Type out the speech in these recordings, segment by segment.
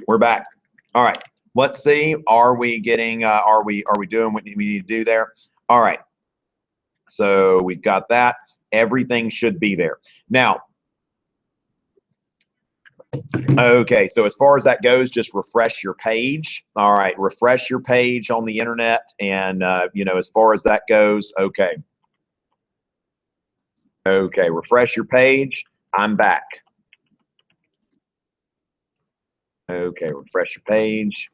We're back. All right. Let's see. Are we getting? Are we doing what we need to do there? All right. So we've got that. Everything should be there now. Okay, so as far as that goes, just refresh your page. All right, refresh your page on the internet, and you know, as far as that goes, okay. Okay, refresh your page. I'm back. Okay, refresh your page.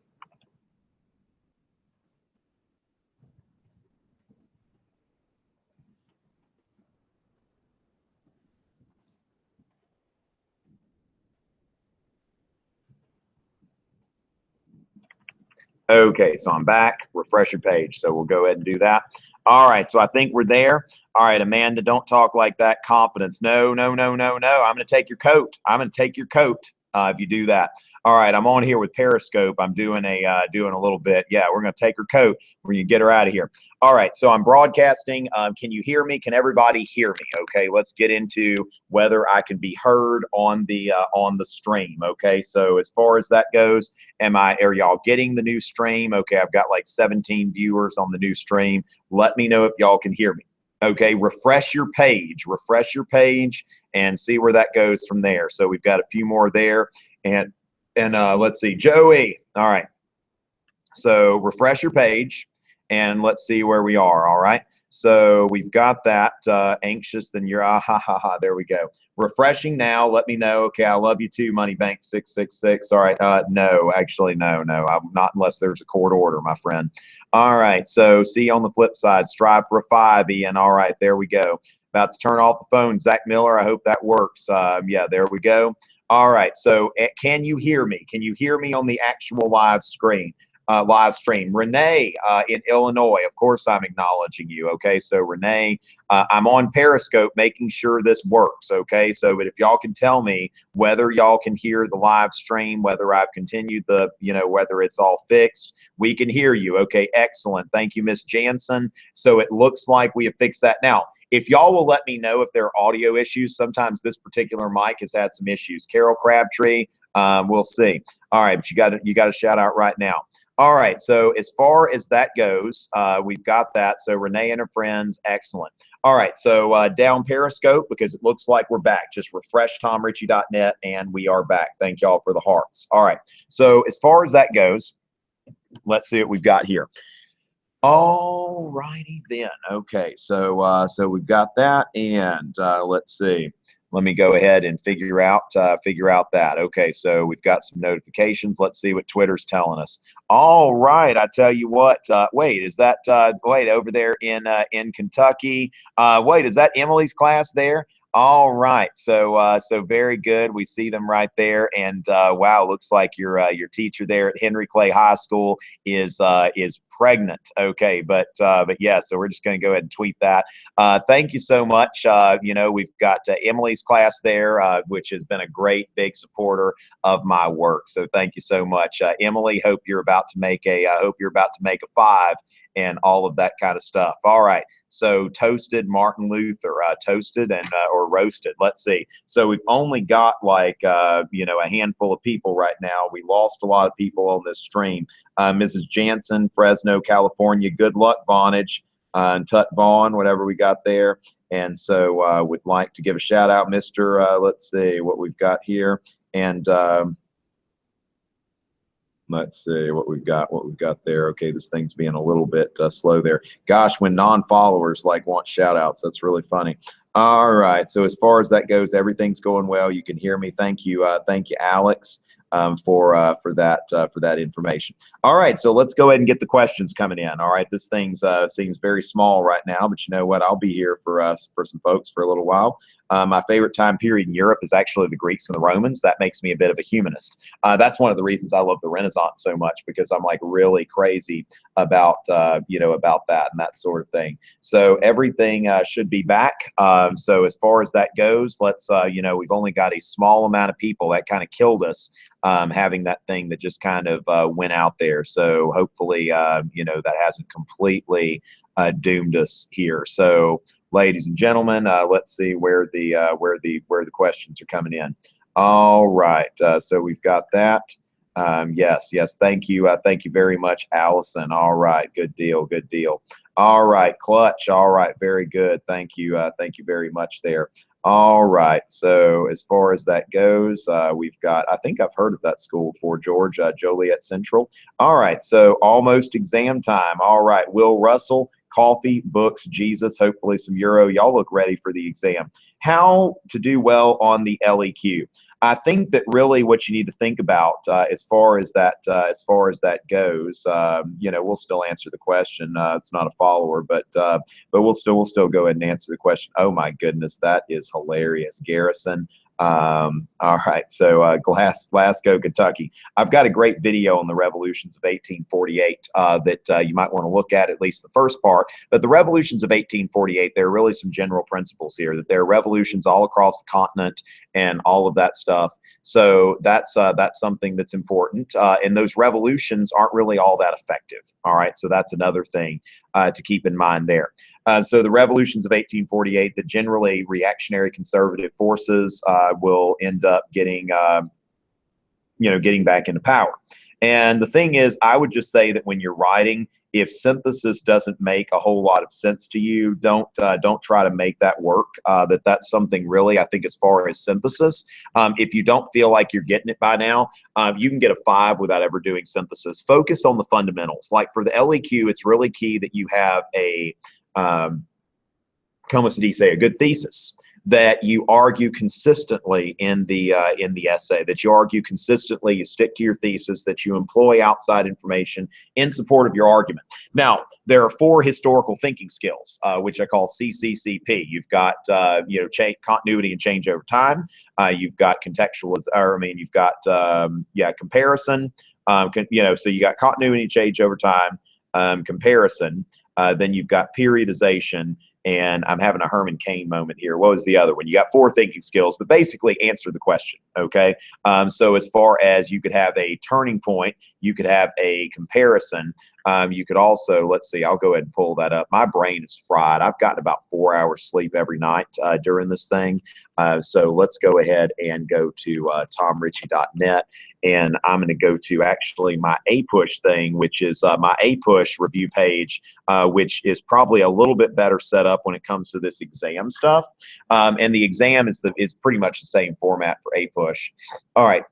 Okay, so I'm back. Refresh your page. So we'll go ahead and do that. All right, so I think we're there. All right, Amanda, don't talk like that. Confidence. No, no, no, no, no. I'm going to take your coat. I'm going to take your coat if you do that. All right, I'm on here with Periscope. I'm doing a little bit. Yeah, we're going to take her coat. We're going to get her out of here. All right, so I'm broadcasting. Can you hear me? Can everybody hear me? Okay, let's get into whether I can be heard on the stream. Okay, so as far as that goes, are y'all getting the new stream? Okay, I've got like 17 viewers on the new stream. Let me know if y'all can hear me. Okay, refresh your page, and see where that goes from there. So we've got a few more there, and let's see, Joey. All right, so refresh your page, and let's see where we are. All right, so we've got that. Anxious, then you're there we go. Refreshing now. Let me know. Okay, I love you too, Moneybank 666. All right, no, actually, no, I'm not unless there's a court order, my friend. All right, so see you on the flip side. Strive for a 5, Ian. All right, there we go. About to turn off the phone, Zach Miller. I hope that works. Yeah, there we go. All right, so can you hear me? Can you hear me on the actual live screen? Live stream. Renee in Illinois, of course I'm acknowledging you. Okay, so Renee, I'm on Periscope making sure this works. Okay, so but if y'all can tell me whether y'all can hear the live stream, whether I've continued the, you know, whether it's all fixed, we can hear you. Okay, excellent. Thank you, Miss Jansen. So it looks like we have fixed that. Now, if y'all will let me know if there are audio issues, sometimes this particular mic has had some issues. Carol Crabtree, we'll see. All right, but you got a shout out right now. All right, so as far as that goes, we've got that. So Renee and her friends, excellent. All right, so down Periscope, because it looks like we're back. Just refresh tomrichey.net, and we are back. Thank y'all for the hearts. All right, so as far as that goes, let's see what we've got here. All righty then. Okay, so so we've got that, and let's see. Let me go ahead and figure out that. Okay, so we've got some notifications. Let's see what Twitter's telling us. All right, I tell you what. Wait, is that wait over there in Kentucky? Wait, is that Emily's class there? All right, so so very good. We see them right there, and wow, looks like your teacher there at Henry Clay High School is pregnant. Okay, but yeah, so we're just going to go ahead and tweet that. Thank you so much. You know, we've got Emily's class there, which has been a great big supporter of my work. So thank you so much, Emily. Hope you're about to make a 5 and all of that kind of stuff. All right. So toasted Martin Luther, toasted and or roasted. Let's see. So we've only got like you know, a handful of people right now. We lost a lot of people on this stream. Mrs. Jansen, Fresno, California. Good luck, Vonage, and Tut Vaughn, whatever we got there. And so would like to give a shout out, Mr. Let's see what we've got here, and let's see what we've got there. Okay, this thing's being a little bit slow there. Gosh, when non-followers like want shout outs, that's really funny. All right, so as far as that goes, everything's going well. You can hear me. Thank you, Alex, for that information. All right, so let's go ahead and get the questions coming in. All right, this thing seems very small right now, but you know what? I'll be here for some folks for a little while. My favorite time period in Europe is actually the Greeks and the Romans. That makes me a bit of a humanist. That's one of the reasons I love the Renaissance so much, because I'm like really crazy about you know, about that and that sort of thing. So everything should be back. So as far as that goes, let's you know, we've only got a small amount of people. That kind of killed us, having that thing that just kind of went out there. So hopefully you know, that hasn't completely doomed us here. So ladies and gentlemen, let's see where the questions are coming in. All right, so we've got that. Yes, yes. Thank you. Thank you very much, Allison. All right. Good deal. Good deal. All right. Clutch. All right. Very good. Thank you. Thank you very much there. All right. So as far as that goes, we've got, I think I've heard of that school before, George, Joliet Central. All right. So almost exam time. All right. Will Russell, coffee, books, Jesus, hopefully some Euro. Y'all look ready for the exam. How to do well on the LEQ. I think that really what you need to think about as far as that goes, you know, we'll still answer the question. It's not a follower, but we'll still go ahead and answer the question. Oh my goodness, that is hilarious, Garrison. All right, so Glasgow, Kentucky. I've got a great video on the revolutions of 1848 that you might want to look at least the first part. But the revolutions of 1848, there are really some general principles here, that there are revolutions all across the continent and all of that stuff. So that's something that's important. And those revolutions aren't really all that effective. All right, so that's another thing to keep in mind there. So the revolutions of 1848, that generally reactionary conservative forces will end up getting, you know, getting back into power. And the thing is, I would just say that when you're writing, if synthesis doesn't make a whole lot of sense to you, don't try to make that work. That's something really, I think, as far as synthesis. If you don't feel like you're getting it by now, you can get a 5 without ever doing synthesis. Focus on the fundamentals. Like for the LEQ, it's really key that you have a como se dice, a good thesis, that you argue consistently in the essay, that you argue consistently, you stick to your thesis, that you employ outside information in support of your argument. Now, there are 4 historical thinking skills, which I call CCCP. You've got you know, continuity and change over time. You've got you've got yeah, comparison. You know, so you got continuity and change over time, comparison. Then you've got periodization, and I'm having a Herman Cain moment here. What was the other one? You got 4 thinking skills, but basically answer the question, okay? So as far as you could have a turning point, you could have a comparison. You could also, let's see, I'll go ahead and pull that up. My brain is fried. I've gotten about 4 hours sleep every night during this thing. So let's go ahead and go to tomrichey.net. And I'm going to go to actually my APUSH thing, which is my APUSH review page, which is probably a little bit better set up when it comes to this exam stuff. And the exam is pretty much the same format for APUSH. All right.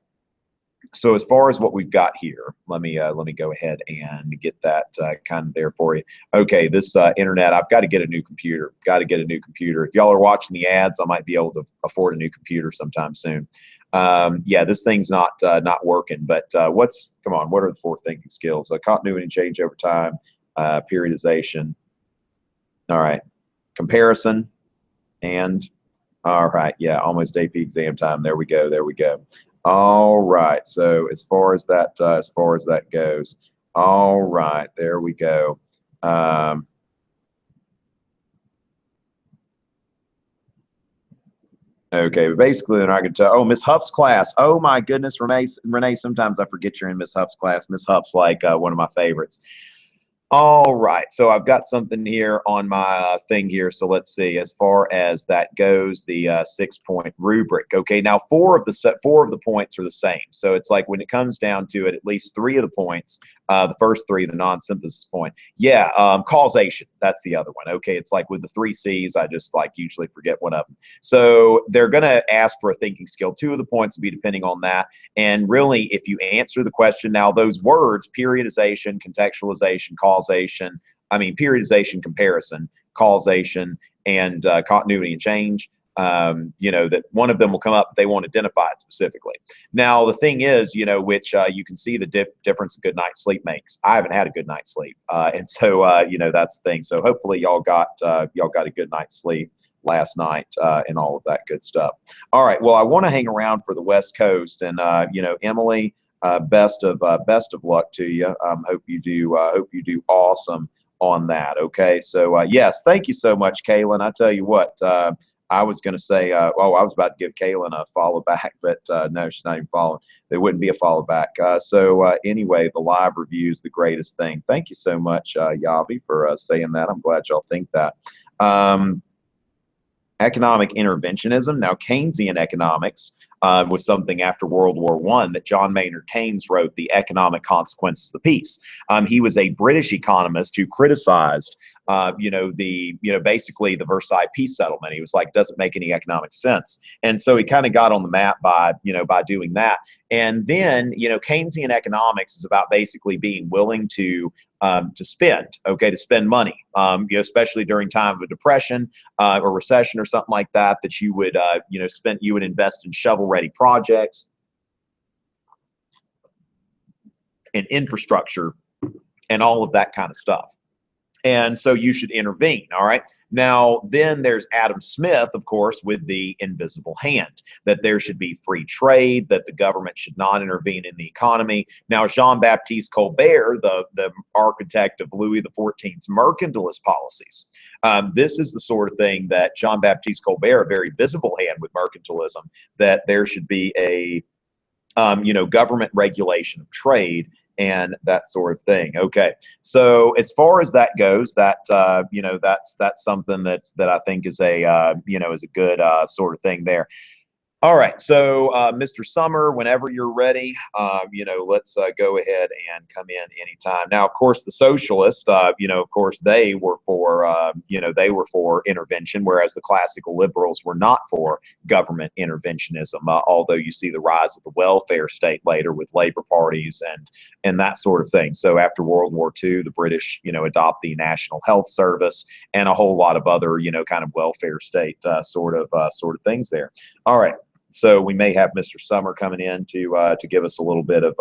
So as far as what we've got here, let me go ahead and get that kind of there for you. Okay, this internet, I've got to get a new computer. Got to get a new computer. If y'all are watching the ads, I might be able to afford a new computer sometime soon. Yeah, this thing's not working. But come on? What are the 4 thinking skills? Continuity and change over time, periodization. All right, comparison, and all right, yeah, almost AP exam time. There we go. There we go. All right. So as far as that goes, all right, there we go. Okay, but basically, then I can tell. Oh, Miss Huff's class. Oh my goodness, Renee. Sometimes I forget you're in Miss Huff's class. Miss Huff's like one of my favorites. All right, so I've got something here on my thing here. So let's see. As far as that goes, the 6-point rubric. Okay, now 4 of the points are the same. So it's like when it comes down to it, at least 3 of the points, the first 3, the non-synthesis point. Yeah, causation. That's the other one. Okay, it's like with the 3 C's, I just like usually forget one of them. So they're going to ask for a thinking skill. 2 of the points will be depending on that. And really, if you answer the question, now those words, periodization, contextualization, causation, periodization, comparison, causation, and continuity and change, you know, that one of them will come up, they won't identify it specifically. Now, the thing is, you know, which you can see the difference a good night's sleep makes. I haven't had a good night's sleep. And so, you know, that's the thing. So hopefully y'all got a good night's sleep last night and all of that good stuff. All right. Well, I want to hang around for the West Coast, and you know, Emily, best of luck to you. Hope you do awesome on that. Okay. So yes, thank you so much, Kaylin. I tell you what, I was going to say, I was about to give Kaylin a follow back, but no, she's not even following. There wouldn't be a follow back. So anyway, the live review is the greatest thing. Thank you so much, Yavi, for saying that. I'm glad y'all think that. economic interventionism. Now, Keynesian economics was something after World War I that John Maynard Keynes wrote, The Economic Consequences of Peace. He was a British economist who criticized, basically the Versailles peace settlement. He was like, doesn't make any economic sense. And so he kind of got on the map by doing that. And then, Keynesian economics is about basically being willing to spend money, especially during time of a depression or recession or something like that, that you would, you would invest in shovel-ready projects and infrastructure and all of that kind of stuff. And so you should intervene. All right. Now, then there's Adam Smith, of course, with the invisible hand, that there should be free trade, that the government should not intervene in the economy. Now, Jean-Baptiste Colbert, the architect of Louis XIV's mercantilist policies, this is the sort of thing that Jean-Baptiste Colbert, a very visible hand with mercantilism, that there should be a, government regulation of trade and that sort of thing. Okay, so as far as that goes, that that's something that I think is a is a good sort of thing there. All right, so Mr. Summer, whenever you're ready, let's go ahead and come in anytime. Now, of course, the socialists, of course, they were for, intervention, whereas the classical liberals were not for government interventionism. Although you see the rise of the welfare state later with labor parties and that sort of thing. So after World War II, the British, adopt the National Health Service and a whole lot of other, kind of welfare state sort of things there. All right. So we may have Mr. Summer coming in to give us a little bit of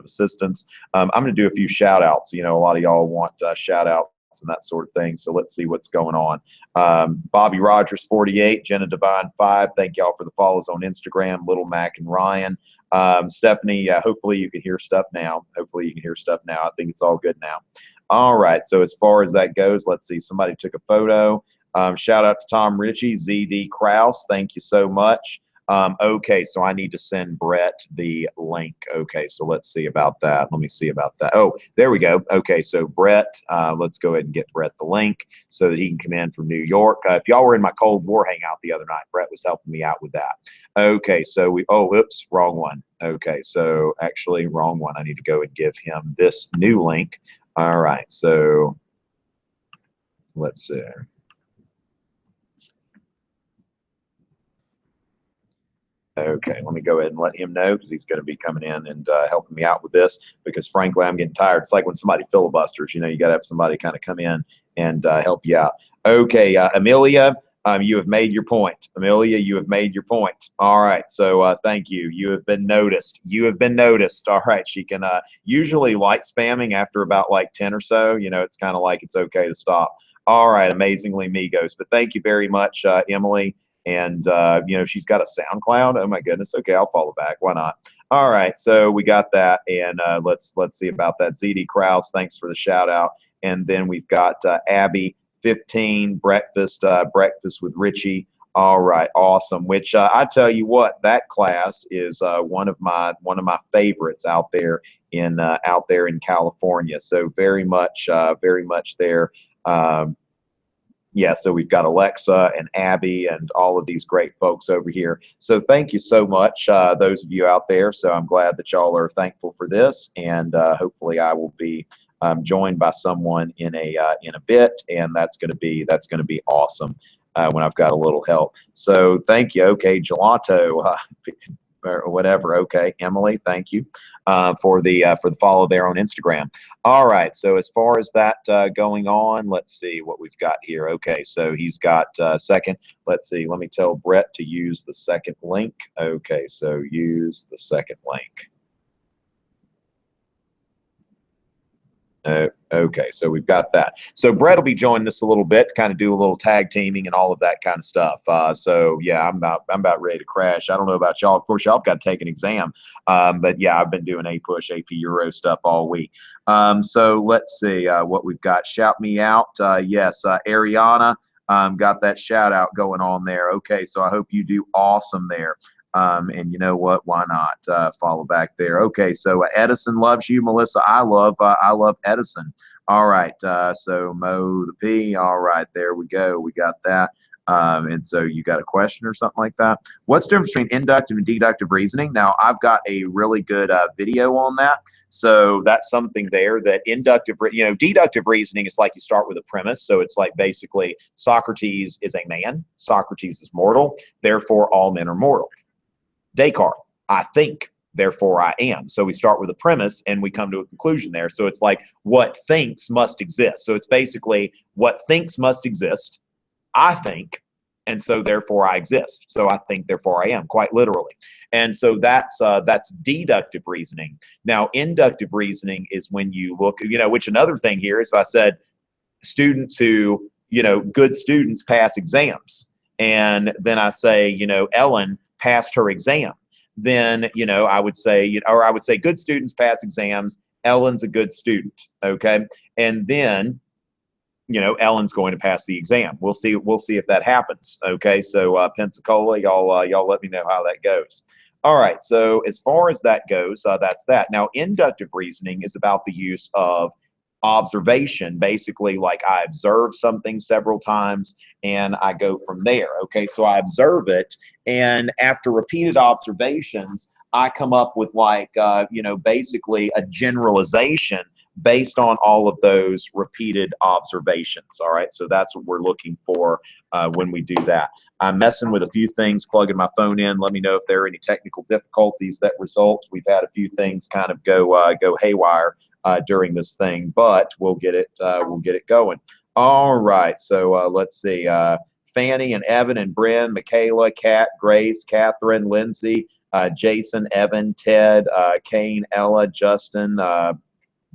assistance. I'm going to do a few shout outs. A lot of y'all want shout outs and that sort of thing. So let's see what's going on. Bobby Rogers 48, Jenna Divine 5. Thank y'all for the follows on Instagram. Little Mac and Ryan. Stephanie, hopefully you can hear stuff now. I think it's all good now. All right. So as far as that goes, let's see. Somebody took a photo. Shout out to Tom Richey, ZD Kraus. Thank you so much. Okay, so I need to send Brett the link. Okay, so let's see about that. Let me see about that. Oh, there we go. Okay, so Brett, let's go ahead and get Brett the link so that he can come in from New York. If y'all were in my Cold War hangout the other night, Brett was helping me out with that. Okay, so oops, wrong one. Okay, so actually wrong one. I need to go and give him this new link. All right, so let's see. Okay, let me go ahead and let him know because he's going to be coming in and helping me out with this because frankly, I'm getting tired. It's like when somebody filibusters, you got to have somebody kind of come in and help you out. Okay, Amelia, you have made your point. Amelia, you have made your point. All right, so thank you. You have been noticed. All right, she can usually light spamming after about like 10 or so. It's kind of like it's okay to stop. All right, amazingly Migos. But thank you very much, Emily. And, she's got a SoundCloud. Oh, my goodness. Okay, I'll follow back. Why not? All right, so we got that. And let's see about that. ZD Kraus, thanks for the shout out. And then we've got Abby, 15, breakfast with Richey. All right, awesome. Which I tell you what, that class is one of my favorites out there in California. So very much there. Yeah, so we've got Alexa and Abby and all of these great folks over here. So thank you so much, those of you out there. So I'm glad that y'all are thankful for this, and hopefully I will be joined by someone in a bit, and that's going to be awesome when I've got a little help. So thank you. Okay, Gelato. Or whatever. Okay, Emily, thank you for the follow there on Instagram. All right, so as far as that going on, let's see what we've got here. Okay, so he's got second. Let's see. Let me tell Brett to use the second link. Okay, so use the second link. Okay, so we've got that. So Brett will be joining us a little bit, kind of do a little tag teaming and all of that kind of stuff. So yeah, I'm about ready to crash. I don't know about y'all. Of course, y'all have got to take an exam, but yeah, I've been doing AP Euro stuff all week. So let's see what we've got. Shout me out. Yes, Ariana, got that shout out going on there. Okay, so I hope you do awesome there. And you know what? Why not follow back there? Okay, so Edison loves you, Melissa. I love Edison. All right, so Mo the P. All right, there we go. We got that. And so you got a question or something like that. What's the difference between inductive and deductive reasoning? Now, I've got a really good video on that. So that's something there that deductive reasoning is like you start with a premise. So it's like basically Socrates is a man, Socrates is mortal, therefore all men are mortal. Descartes, I think, therefore I am. So we start with a premise and we come to a conclusion there. So it's like what thinks must exist. So it's basically what thinks must exist, I think, and so therefore I exist. So I think, therefore I am, quite literally. And so that's deductive reasoning. Now, inductive reasoning is when you look, which another thing here is I said students who, good students pass exams. And then I say, Ellen passed her exam. Then, I would say, or I would say good students pass exams. Ellen's a good student. Okay. And then, Ellen's going to pass the exam. We'll see if that happens. Okay, so Pensacola, y'all let me know how that goes. All right, so as far as that goes, that's that. Now, inductive reasoning is about the use of observation. Basically, like I observe something several times and I go from there. Okay, so I observe it, and after repeated observations, I come up with like basically a generalization based on all of those repeated observations. All right, so that's what we're looking for when we do that. I'm messing with a few things, plugging my phone in. Let me know if there are any technical difficulties that result. We've had a few things kind of go haywire during this thing, but we'll get it going. All right, so let's see. Fanny and Evan and Bryn, Michaela, Kat, Grace, Catherine, Lindsay, Jason, Evan, Ted, Kane, Ella, Justin,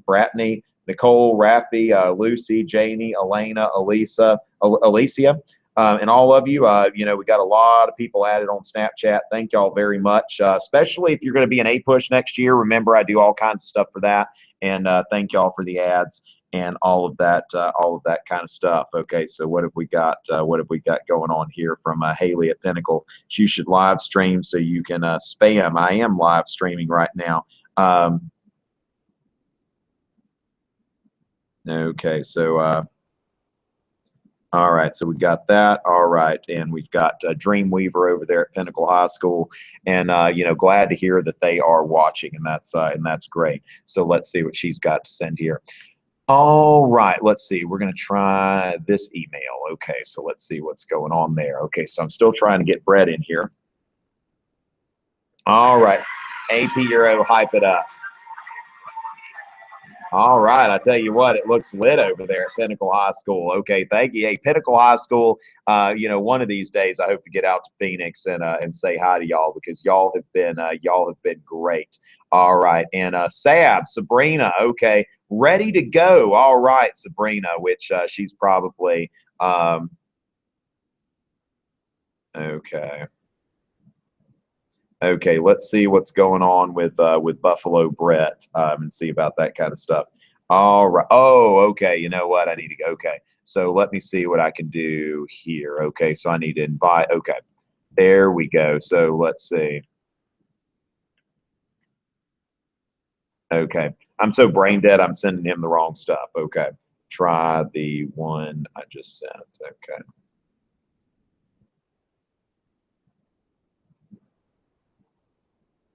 Bratney, Nicole, Rafi, Lucy, Janie, Elena, Alicia, and all of you. We got a lot of people added on Snapchat. Thank y'all very much, especially if you're going to be an A-Push next year. Remember, I do all kinds of stuff for that, and thank y'all for the ads and all of that kind of stuff. Okay, so what have we got? What have we got going on here from Haley at Pinnacle? You should live stream so you can spam. I am live streaming right now. Okay, so all right, so we got that. All right, and we've got Dreamweaver over there at Pinnacle High School, and glad to hear that they are watching, and that's great. So let's see what she's got to send here. All right, let's see. We're going to try this email. Okay, so let's see what's going on there. Okay, so I'm still trying to get Brett in here. All right, AP Euro, hype it up. All right, I tell you what, it looks lit over there at Pinnacle High School. Okay, thank you. Hey, Pinnacle High School. One of these days, I hope to get out to Phoenix and say hi to y'all because y'all have been great. All right, and Sabrina. Okay, ready to go. All right, Sabrina, which she's probably okay. Okay, let's see what's going on with Buffalo Brett and see about that kind of stuff. All right. Oh, okay. You know what? I need to go. Okay. So let me see what I can do here. Okay. So I need to invite. Okay. There we go. So let's see. Okay. I'm so brain dead. I'm sending him the wrong stuff. Okay. Try the one I just sent. Okay.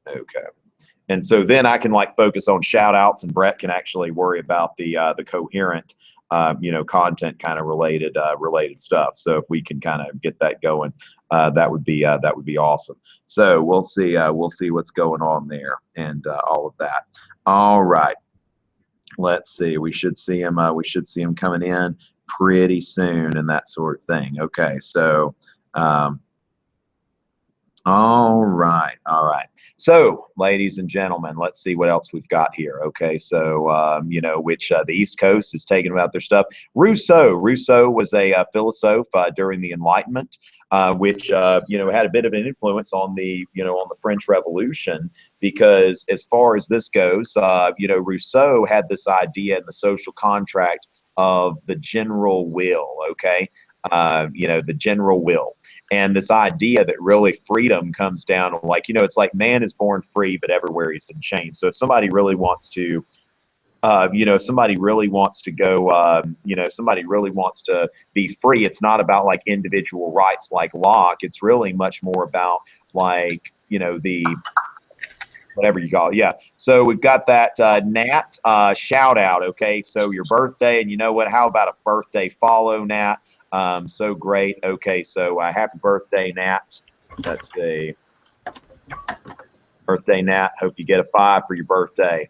Okay. And so then I can like focus on shout outs and Brett can actually worry about the coherent, content kind of related stuff. So if we can kind of get that going, that would be awesome. So we'll see what's going on there and all of that. All right. Let's see. We should see him coming in pretty soon and that sort of thing. Okay. So, all right. So, ladies and gentlemen, let's see what else we've got here. Okay, so which the East Coast is taking about their stuff. Rousseau was a philosopher during the Enlightenment, which had a bit of an influence on the French Revolution, because as far as this goes, Rousseau had this idea in the social contract of the general will. Okay, the general will. And this idea that really freedom comes down to it's like man is born free, but everywhere he's in chains. So if somebody really wants to you know, somebody really wants to go, you know, somebody really wants to be free. It's not about like individual rights like Locke. It's really much more about like, you know, the whatever you call it. Yeah. So we've got that Nat shout out. Okay. So your birthday, and you know what? How about a birthday follow, Nat? So great. Okay. So happy birthday, Nat. Let's see. Birthday, Nat. Hope you get a 5 for your birthday.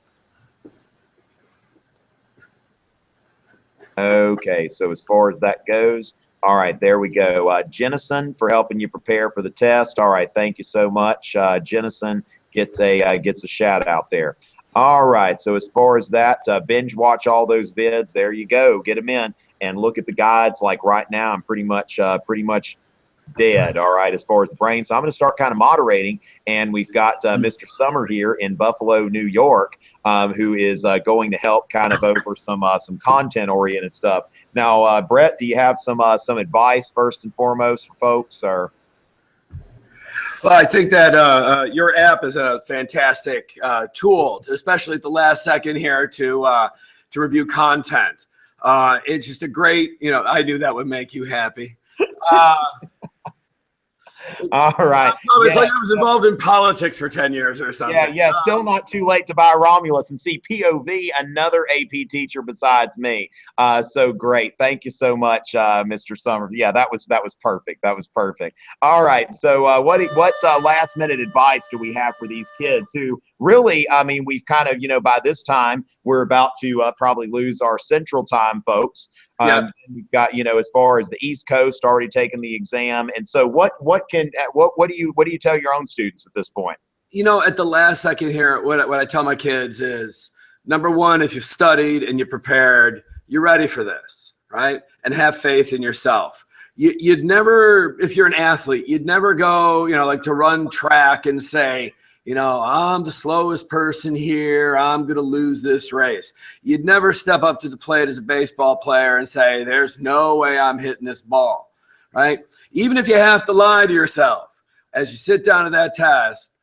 Okay, so as far as that goes, all right, there we go. Jennison for helping you prepare for the test. All right, thank you so much. Jennison gets a shout out there. All right, so as far as that, binge watch all those vids. There you go. Get them in and look at the guides. Like right now, I'm pretty much dead. All right, as far as the brain. So I'm going to start kind of moderating, and we've got Mr. Summer here in Buffalo, New York, who is going to help kind of over some content oriented stuff. Now, Brett, do you have some advice first and foremost for folks, or? Well, I think that your app is a fantastic tool, especially at the last second here to review content. It's just a great, you know, I knew that would make you happy. All right. It's like I was involved in politics for 10 years or something. Yeah. Still not too late to buy Romulus and see POV, another AP teacher besides me. So great. Thank you so much, Mr. Summers. Yeah, that was perfect. That was perfect. All right. So what last minute advice do we have for these kids who really, I mean, we've kind of, you know, by this time we're about to probably lose our central time folks. We've got, you know, as far as the East Coast already taken the exam. And so what do you tell your own students at this point? You know, at the last second here, what I tell my kids is, number one, if you've studied and you're prepared, you're ready for this, right? And have faith in yourself. You'd never, if you're an athlete, you'd never go, you know, like to run track and say, you know, I'm the slowest person here, I'm going to lose this race. You'd never step up to the plate as a baseball player and say, there's no way I'm hitting this ball, right? Even if you have to lie to yourself as you sit down to that test,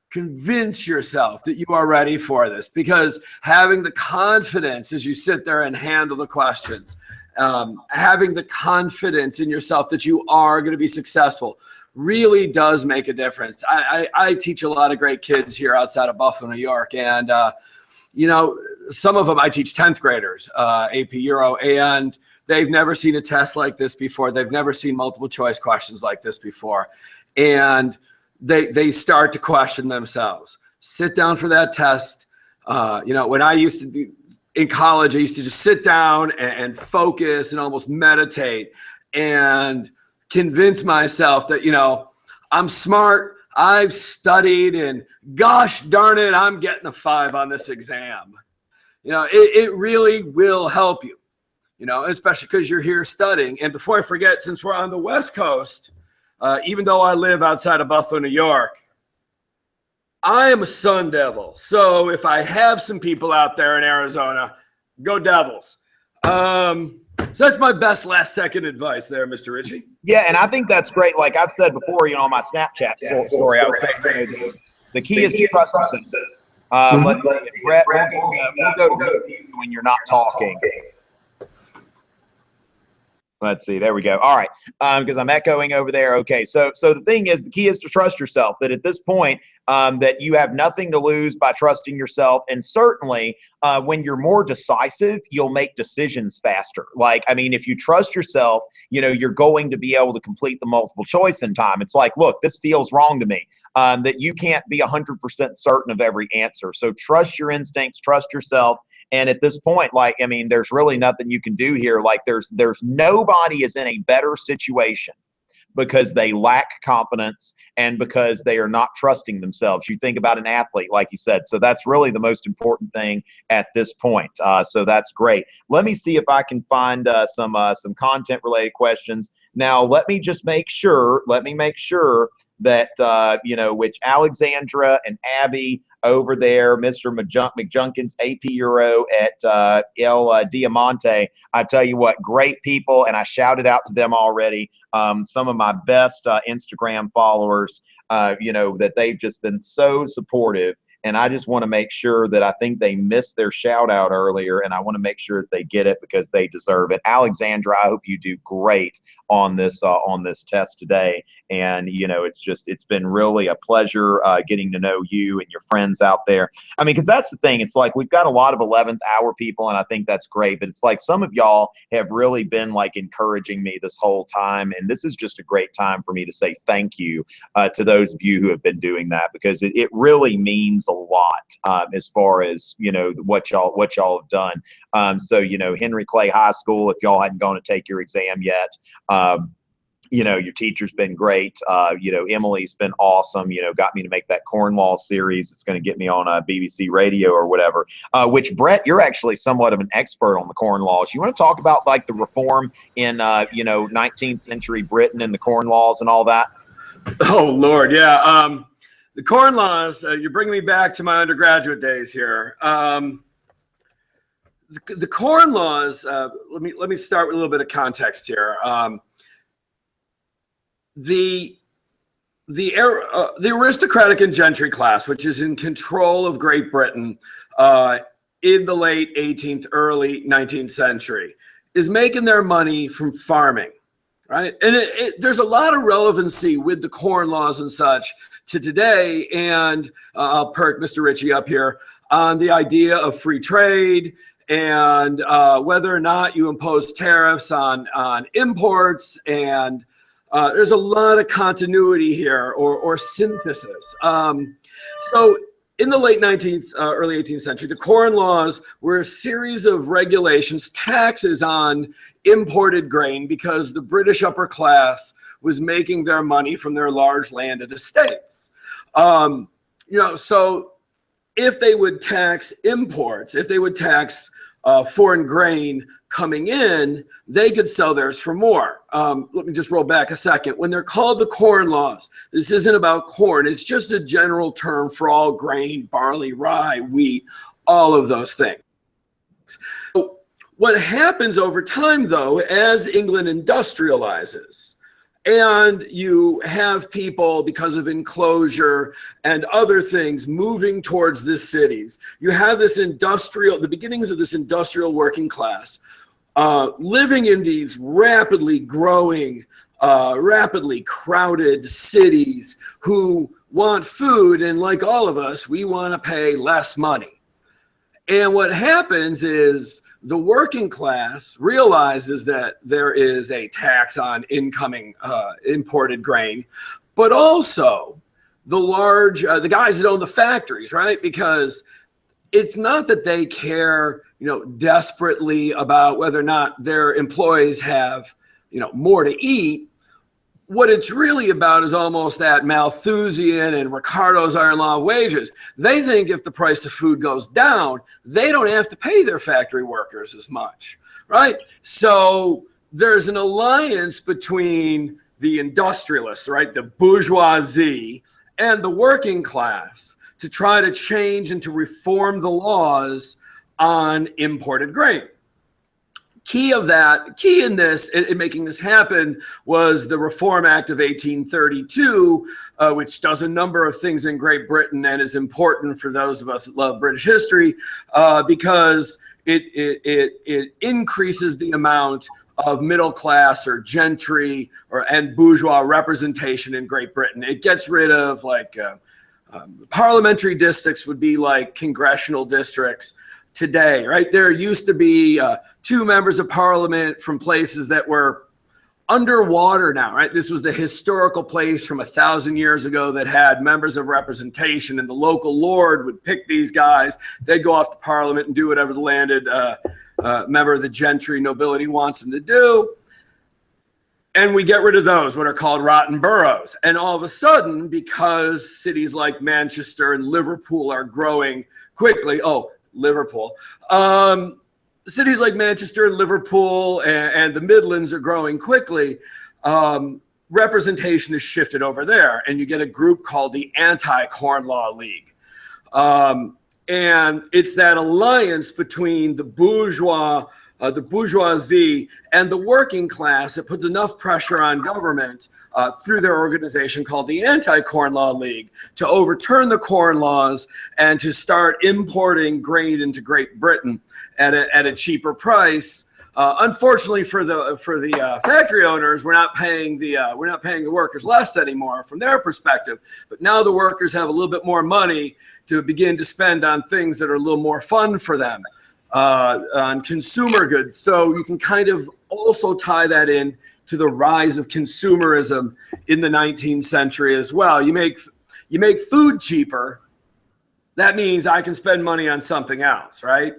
convince yourself that you are ready for this, because having the confidence as you sit there and handle the questions, having the confidence in yourself that you are going to be successful really does make a difference. I teach a lot of great kids here outside of Buffalo, New York, and you know, some of them I teach 10th graders, AP Euro, and they've never seen a test like this before. They've never seen multiple choice questions like this before, and they start to question themselves. Sit down for that test. You know, when I used to be in college, I used to just sit down and focus and almost meditate and convince myself that, you know, I'm smart, I've studied, and gosh darn it, I'm getting a 5 on this exam. You know, it really will help you, you know, especially because you're here studying. And before I forget, since we're on the West Coast, even though I live outside of Buffalo, New York, I am a Sun Devil. So if I have some people out there in Arizona, go Devils. So that's my best last second advice there, Mr. Richey. Yeah, and I think that's great. Like I've said before, you know, on my Snapchat story, I was saying, you know, the key is to trust yourself. Brett, we'll go to you when you're not talking. Let's see. There we go. All right. Because I'm echoing over there. Okay. So the thing is, the key is to trust yourself. That at this point, that you have nothing to lose by trusting yourself. And certainly, when you're more decisive, you'll make decisions faster. Like, I mean, if you trust yourself, you know, you're going to be able to complete the multiple choice in time. It's like, look, this feels wrong to me. That you can't be 100% certain of every answer. So trust your instincts. Trust yourself. And at this point, like, I mean, there's really nothing you can do here. Like there's nobody is in a better situation because they lack confidence and because they are not trusting themselves. You think about an athlete, like you said. So that's really the most important thing at this point. So that's great. Let me see if I can find some content related questions. Now, let me just make sure. Let me make sure that, you know, which Alexandra and Abby over there, Mr. McJunkins, AP Euro at El Diamante. I tell you what, great people, and I shouted out to them already. Some of my best Instagram followers, you know, that they've just been so supportive And I just want to make sure that I think they missed their shout out earlier, and I want to make sure that they get it because they deserve it. Alexandra, I hope you do great on this test today. And it's been really a pleasure getting to know you and your friends out there. I mean, because that's the thing. It's like we've got a lot of 11th hour people, and I think that's great. But it's like some of y'all have really been like encouraging me this whole time, and this is just a great time for me to say thank you to those of you who have been doing that, because it really means a lot as far as what y'all have done. So Henry Clay High School, if y'all hadn't gone to take your exam yet, your teacher's been great. Emily's been awesome. Got me to make that corn law series. It's going to get me on BBC Radio or whatever. Which, Brett, you're actually somewhat of an expert on the corn laws. You want to talk about like the reform in 19th century Britain and the corn laws and all that? Oh Lord, yeah. The corn laws. You're bringing me back to my undergraduate days here. The corn laws. Let me start with a little bit of context here. The aristocratic and gentry class, which is in control of Great Britain in the late 18th, early 19th century, is making their money from farming, right? And there's a lot of relevancy with the corn laws and such to today. And I'll perk Mr. Richey up here on the idea of free trade and whether or not you impose tariffs on imports. And there's a lot of continuity here or synthesis. So in the late 19th, early 18th century, the corn laws were a series of regulations, taxes on imported grain, because the British upper class was making their money from their large landed estates. So if they would tax imports, if they would tax foreign grain coming in, they could sell theirs for more. Let me just roll back a second. When they're called the corn laws, this isn't about corn. It's just a general term for all grain, barley, rye, wheat, all of those things. So what happens over time, though, as England industrializes, and you have people, because of enclosure and other things, moving towards the cities, you have the beginnings of this industrial working class living in these rapidly growing, rapidly crowded cities who want food. And like all of us, we want to pay less money. And what happens is the working class realizes that there is a tax on incoming imported grain, but also the guys that own the factories, right? Because it's not that they care, desperately about whether or not their employees have, more to eat. What it's really about is almost that Malthusian and Ricardo's iron law of wages. They think if the price of food goes down, they don't have to pay their factory workers as much, right? So there's an alliance between the industrialists, right, the bourgeoisie, and the working class to try to change and to reform the laws on imported grain. Key in this, in making this happen, was the Reform Act of 1832, which does a number of things in Great Britain and is important for those of us that love British history, because it increases the amount of middle class or gentry and bourgeois representation in Great Britain. It gets rid of parliamentary districts would be like congressional districts today, right? There used to be 2 members of parliament from places that were underwater now, right? This was the historical place from 1,000 years ago that had members of representation, and the local lord would pick these guys. They'd go off to parliament and do whatever the landed member of the gentry nobility wants them to do. And we get rid of those, what are called rotten boroughs. And all of a sudden, because cities like Manchester and Liverpool are growing quickly, Liverpool. Cities like Manchester and Liverpool and the Midlands are growing quickly. Representation is shifted over there, and you get a group called the Anti-Corn Law League. And it's that alliance between the bourgeois the bourgeoisie and the working class. It puts enough pressure on government through their organization called the Anti-Corn Law League to overturn the corn laws and to start importing grain into Great Britain at a cheaper price. Unfortunately for the factory owners, we're not paying the workers less anymore from their perspective. But now the workers have a little bit more money to begin to spend on things that are a little more fun for them, on consumer goods. So you can kind of also tie that in to the rise of consumerism in the 19th century as well. You make food cheaper. That means I can spend money on something else, right?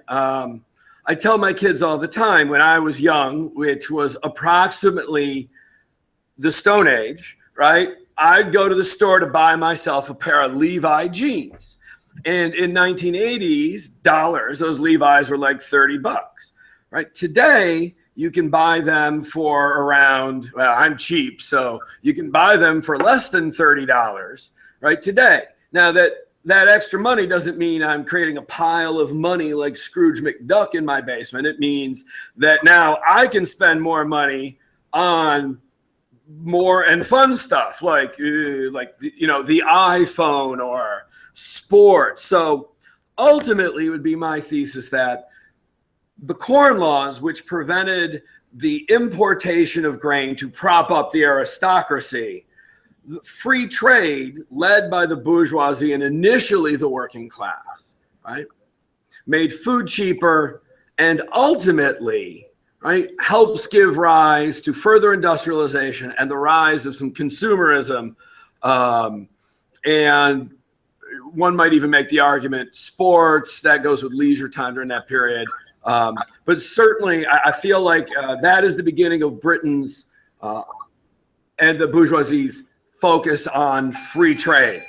I tell my kids all the time, when I was young, which was approximately the Stone Age, right? I'd go to the store to buy myself a pair of Levi jeans. And in 1980s dollars, those Levi's were like $30, right? Today, you can buy them for around, well, I'm cheap, so you can buy them for less than $30, right? Today. Now that extra money doesn't mean I'm creating a pile of money like Scrooge McDuck in my basement. It means that now I can spend more money on more and fun stuff like the iPhone or sports. So ultimately, it would be my thesis that the corn laws, which prevented the importation of grain to prop up the aristocracy, free trade led by the bourgeoisie and initially the working class, right, made food cheaper and ultimately, right, helps give rise to further industrialization and the rise of some consumerism. And one might even make the argument sports, that goes with leisure time during that period. But certainly I feel like that is the beginning of Britain's and the bourgeoisie's focus on free trade.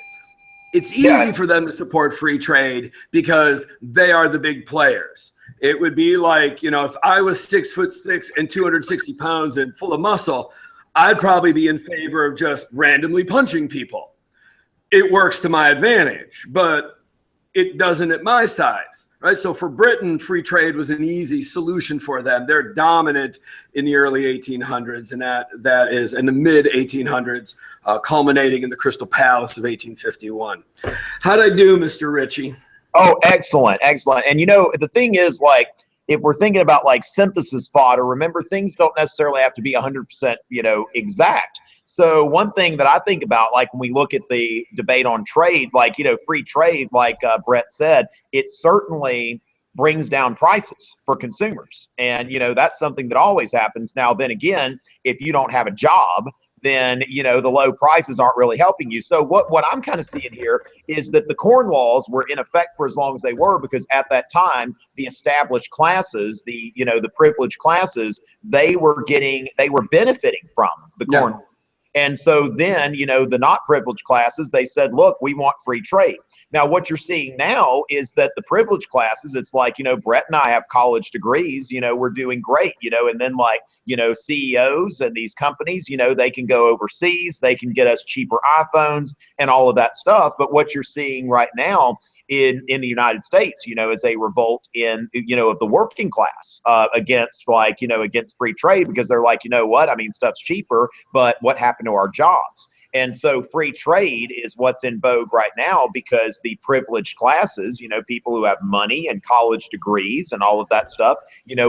It's easy for them to support free trade because they are the big players. It would be like, if I was 6'6" and 260 pounds and full of muscle, I'd probably be in favor of just randomly punching people. It works to my advantage, but it doesn't at my size, right? So for Britain, free trade was an easy solution for them. They're dominant in the early 1800s, and that is in the mid 1800s, culminating in the Crystal Palace of 1851. How'd I do, Mr. Richey? Oh, excellent, excellent. And the thing is, like, if we're thinking about like synthesis fodder, remember, things don't necessarily have to be 100%, exact. So one thing that I think about, like when we look at the debate on trade, like, free trade, like Brett said, it certainly brings down prices for consumers. And, that's something that always happens. Now, then again, if you don't have a job, then, the low prices aren't really helping you. So what I'm kind of seeing here is that the corn laws were in effect for as long as they were, because at that time, the established classes, the privileged classes, they were benefiting from the corn. And so then, the not privileged classes, they said, look, we want free trade. Now, what you're seeing now is that the privileged classes, it's like, Brett and I have college degrees, we're doing great, and then like, CEOs and these companies, they can go overseas, they can get us cheaper iPhones and all of that stuff. But what you're seeing right now in the United States, is a revolt of the working class against free trade, because they're like, what? I mean, stuff's cheaper, but what happened to our jobs? And so free trade is what's in vogue right now, because the privileged classes, people who have money and college degrees and all of that stuff,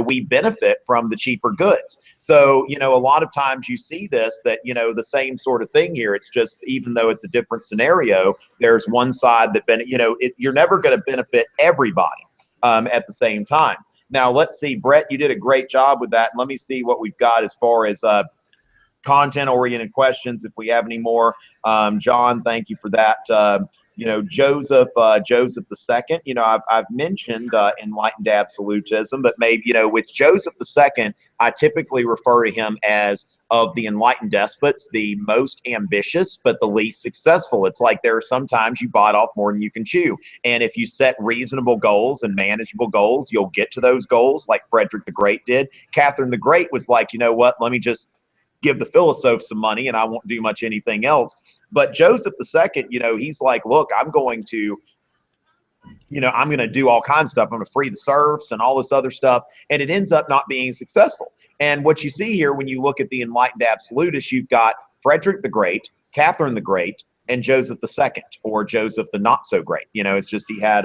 we benefit from the cheaper goods. So, a lot of times you see this, that, the same sort of thing here. It's just, even though it's a different scenario, there's one side that, you're never going to benefit everybody at the same time. Now, let's see, Brett, you did a great job with that. Let me see what we've got as far as content-oriented questions, if we have any more. John, thank you for that. Joseph II, I've mentioned Enlightened absolutism, but maybe, with Joseph II, I typically refer to him as, of the enlightened despots, the most ambitious, but the least successful. It's like there are sometimes you bite off more than you can chew. And if you set reasonable goals and manageable goals, you'll get to those goals, like Frederick the Great did. Catherine the Great was like, what, let me just give the philosophes some money and I won't do much anything else. But Joseph II, he's like, look, I'm going to I'm going to do all kinds of stuff. I'm going to free the serfs and all this other stuff. And it ends up not being successful. And what you see here, when you look at the Enlightened absolutists, you've got Frederick the Great, Catherine the Great, and Joseph the Second, or Joseph the Not So Great. It's just he had,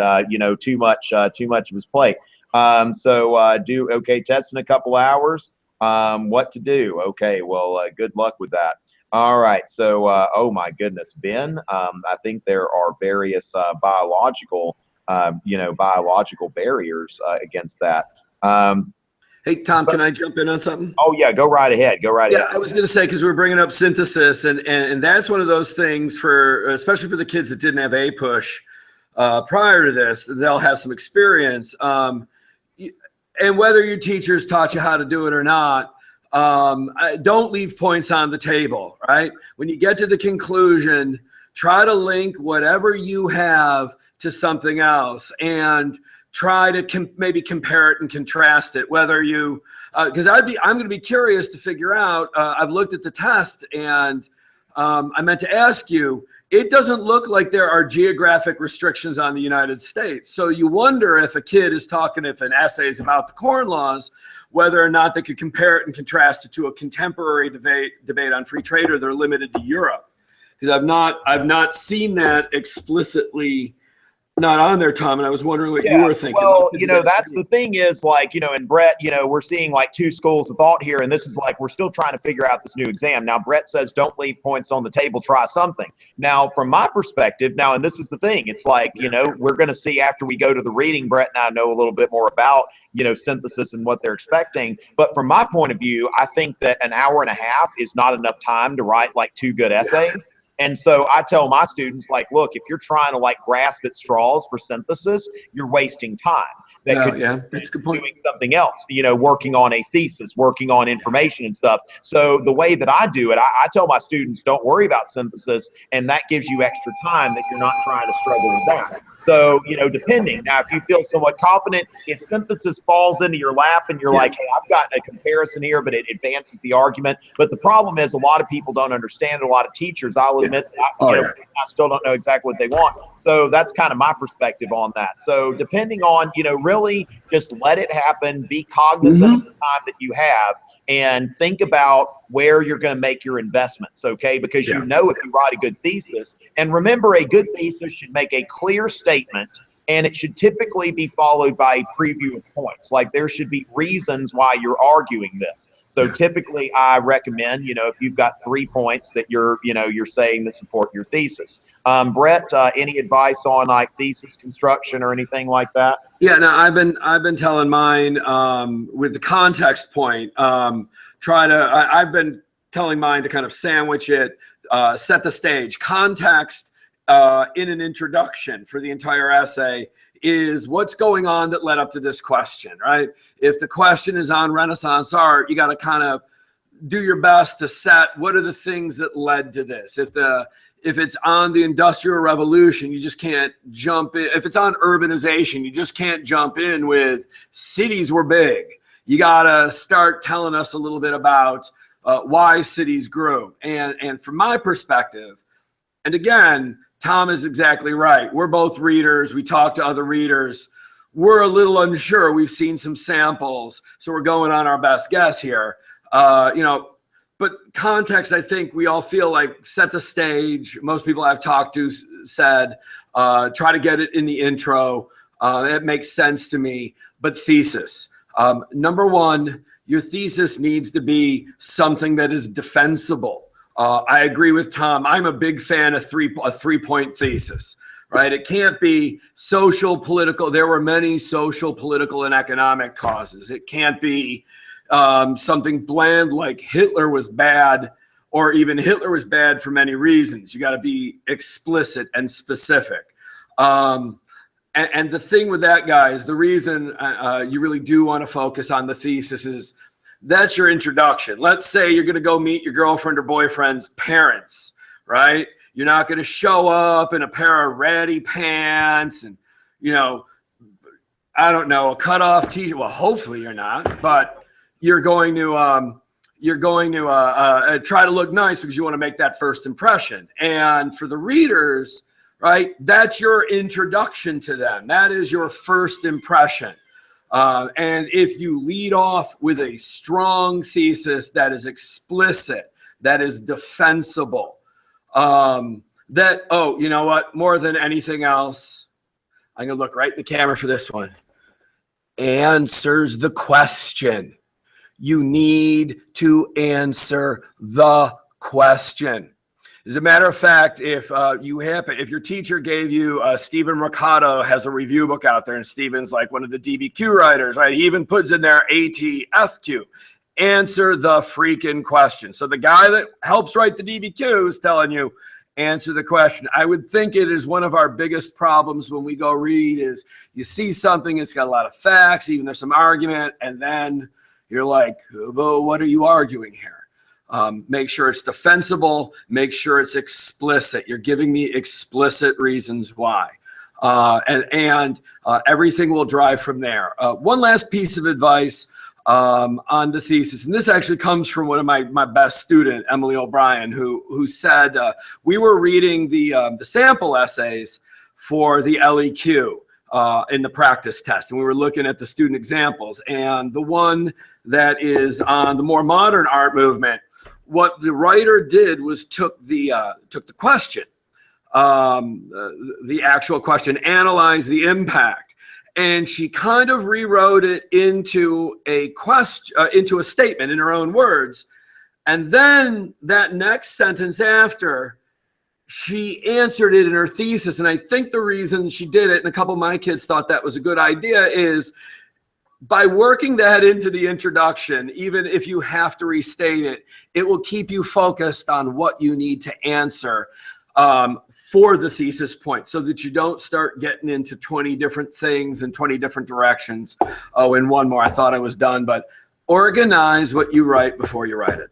too much of his plate. Test in a couple hours. What to do? Okay, well, good luck with that. All right. So, oh my goodness, Ben. I think there are various biological barriers against that. Hey, Tom, can I jump in on something? Oh, yeah, go right ahead. Yeah, I was going to say, because we're bringing up synthesis, and that's one of those things especially for the kids that didn't have a push prior to this, they'll have some experience. And whether your teachers taught you how to do it or not, don't leave points on the table, right? When you get to the conclusion, try to link whatever you have to something else and try to maybe compare it and contrast it, whether you because I'm going to be curious to figure out. I've looked at the test, and I meant to ask you, it doesn't look like there are geographic restrictions on the United States. So you wonder if a kid is talking, if an essay is about the Corn Laws, whether or not they could compare it and contrast it to a contemporary debate on free trade, or they're limited to Europe. Because I've not seen that explicitly not on there, Tom, and I was wondering what you were thinking. Well, that's the thing is, and Brett, we're seeing like two schools of thought here, and this is like we're still trying to figure out this new exam. Now, Brett says don't leave points on the table, try something. Now, from my perspective, and this is the thing, it's like, we're going to see after we go to the reading, Brett and I know a little bit more about, synthesis and what they're expecting. But from my point of view, I think that an hour and a half is not enough time to write like 2 good essays. Yeah. And so I tell my students, like, look, if you're trying to like grasp at straws for synthesis, you're wasting time. That's a good point. Doing something else, working on a thesis, working on information and stuff. So the way that I do it, I tell my students, don't worry about synthesis, and that gives you extra time that you're not trying to struggle with that. So, depending. Now, if you feel somewhat confident, if synthesis falls into your lap and you're like, hey, I've got a comparison here, but it advances the argument. But the problem is a lot of people don't understand. A lot of teachers, I'll admit, I still don't know exactly what they want. So that's kind of my perspective on that. So depending on, really just let it happen, be cognizant of the time that you have, and think about where you're going to make your investments, okay? Because if you write a good thesis, and remember, a good thesis should make a clear statement, and it should typically be followed by a preview of points. Like there should be reasons why you're arguing this. So typically I recommend, if you've got 3 points that you're saying that support your thesis. Brett, any advice on like thesis construction or anything like that? Yeah, no, I've been telling mine with the context point. I've been telling mine to kind of sandwich it, set the stage. Context in an introduction for the entire essay is what's going on that led up to this question, right? If the question is on Renaissance art, you got to kind of do your best to set what are the things that led to this. If it's on the Industrial Revolution, you just can't jump in. If it's on urbanization, you just can't jump in with cities were big. You got to start telling us a little bit about why cities grew. And from my perspective, and again, Tom is exactly right. We're both readers. We talk to other readers. We're a little unsure. We've seen some samples, so we're going on our best guess here. But context, I think we all feel like set the stage. Most people I've talked to said, try to get it in the intro. It makes sense to me. But thesis, number one, your thesis needs to be something that is defensible. I agree with Tom. I'm a big fan of a 3-point thesis, right? It can't be social, political. There were many social, political, and economic causes. It can't be something bland like Hitler was bad, or even Hitler was bad for many reasons. You got to be explicit and specific. And the thing with that, guys, the reason you really do want to focus on the thesis is that's your introduction. Let's say you're going to go meet your girlfriend or boyfriend's parents, right? You're not going to show up in a pair of ratty pants and, I don't know, a cutoff t-shirt. Well, hopefully you're not, but you're going to try to look nice because you want to make that first impression. And for the readers, right? That's your introduction to them. That is your first impression. And if you lead off with a strong thesis that is explicit, that is defensible, that, oh, you know what, more than anything else, I'm going to look right in the camera for this one, answers the question. You need to answer the question. As a matter of fact, if your teacher gave you, Stephen Mercado has a review book out there, and Stephen's like one of the DBQ writers, right? He even puts in there ATFQ, answer the freaking question. So the guy that helps write the DBQ is telling you, answer the question. I would think it is one of our biggest problems when we go read is you see something, it's got a lot of facts, even there's some argument, and then you're like, well, what are you arguing here? Make sure it's defensible. Make sure it's explicit. You're giving me explicit reasons why. And everything will drive from there. One last piece of advice on the thesis, and this actually comes from one of my best student, Emily O'Brien, who said, we were reading the sample essays for the LEQ in the practice test, and we were looking at the student examples, and the one that is on the more modern art movement, what the writer did was took the question, the actual question, analyzed the impact, and she kind of rewrote it into a question, into a statement in her own words, and then that next sentence after, she answered it in her thesis. And I think the reason she did it, and a couple of my kids thought that was a good idea, is by working that into the introduction, even if you have to restate it, it will keep you focused on what you need to answer for the thesis point, so that you don't start getting into 20 different things and 20 different directions. Oh, and one more, I thought I was done, but organize what you write before you write it.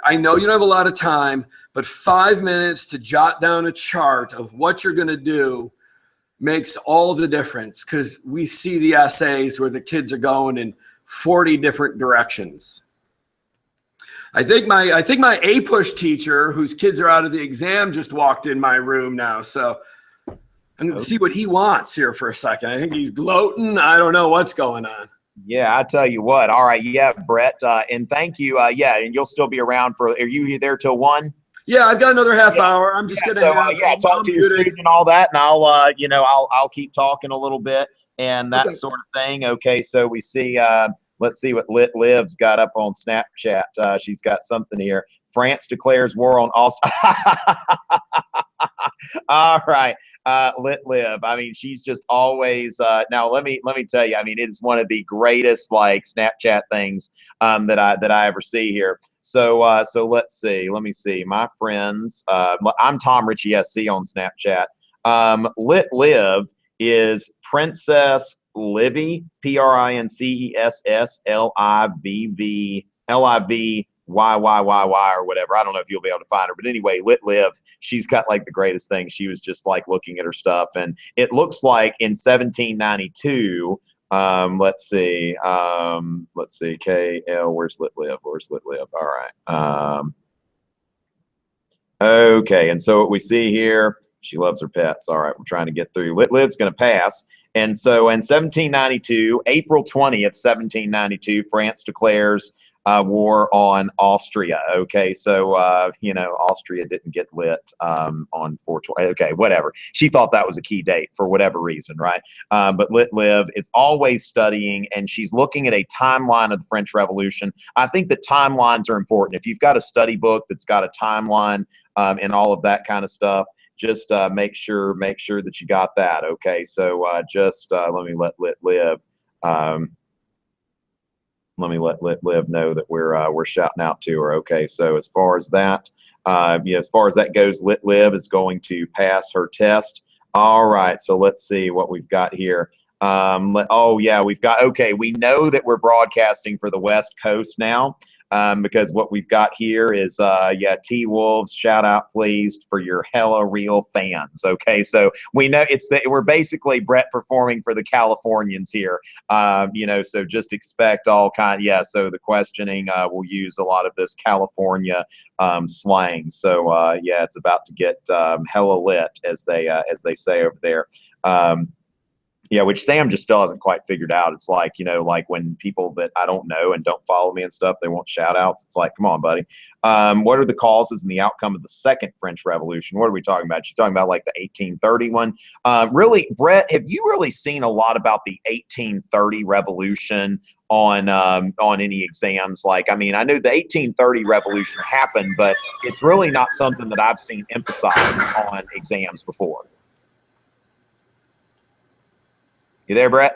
I know you don't have a lot of time, but 5 minutes to jot down a chart of what you're going to do makes all the difference, because we see the essays where the kids are going in 40 different directions. I think my A-push teacher, whose kids are out of the exam, just walked in my room now. So I'm going to see what he wants here for a second. I think he's gloating. I don't know what's going on. Yeah, I tell you what. All right. Yeah, Brett. And thank you. Yeah, and you'll still be around for, are you there till 1? Yeah, I've got another half hour. I'm just gonna talk to your student and all that, and I'll keep talking a little bit and that sort of thing. Okay, so we see. Let's see what Lit Liv's got up on Snapchat. She's got something here. France declares war on all. All right, Lit Liv. I mean, she's just always. Now, let me tell you. I mean, it is one of the greatest like Snapchat things that I ever see here. So let's see. Let me see. My friends. I'm Tom Richey SC on Snapchat. Lit Liv is Princess Livy, PrincessLivyyy or whatever. I don't know if you'll be able to find her, but anyway, Lit Liv, she's got like the greatest thing. She was just like looking at her stuff, and it looks like in 1792. Let's see, KL, where's Lit Liv? All right. Okay, and so what we see here, she loves her pets. All right, we're trying to get through. Lit Liv's going to pass. And so in 1792, April 20th, 1792, France declares war on Austria. Okay, so Austria didn't get lit on 420. Okay, whatever. She thought that was a key date for whatever reason, right? But Lit Liv is always studying, and she's looking at a timeline of the French Revolution. I think that timelines are important. If you've got a study book that's got a timeline and all of that kind of stuff, just make sure that you got that. Okay, so let me let Lit Liv. Let me let Lit Liv know that we're shouting out to her. Okay, so as far as that, as far as that goes, Lit Liv is going to pass her test. All right, so let's see what we've got here. Oh yeah, we've got. Okay, we know that we're broadcasting for the West Coast now. because what we've got here is, yeah, T-Wolves, shout out please for your hella real fans. Okay, so we know we're basically Brett performing for the Californians here. You know, so just expect all kind. Yeah, so the questioning will use a lot of this California slang. So yeah, it's about to get hella lit, as they say over there. Yeah, which Sam just still hasn't quite figured out. It's like, you know, like when people that I don't know and don't follow me and stuff, they want shout outs. It's like, come on, buddy. What are the causes and the outcome of the Second French Revolution? What are we talking about? You're talking about like the 1831. Really, Brett, have you really seen a lot about the 1830 revolution on any exams? Like, I mean, I know the 1830 revolution happened, but it's really not something that I've seen emphasized on exams before. You there, Brett?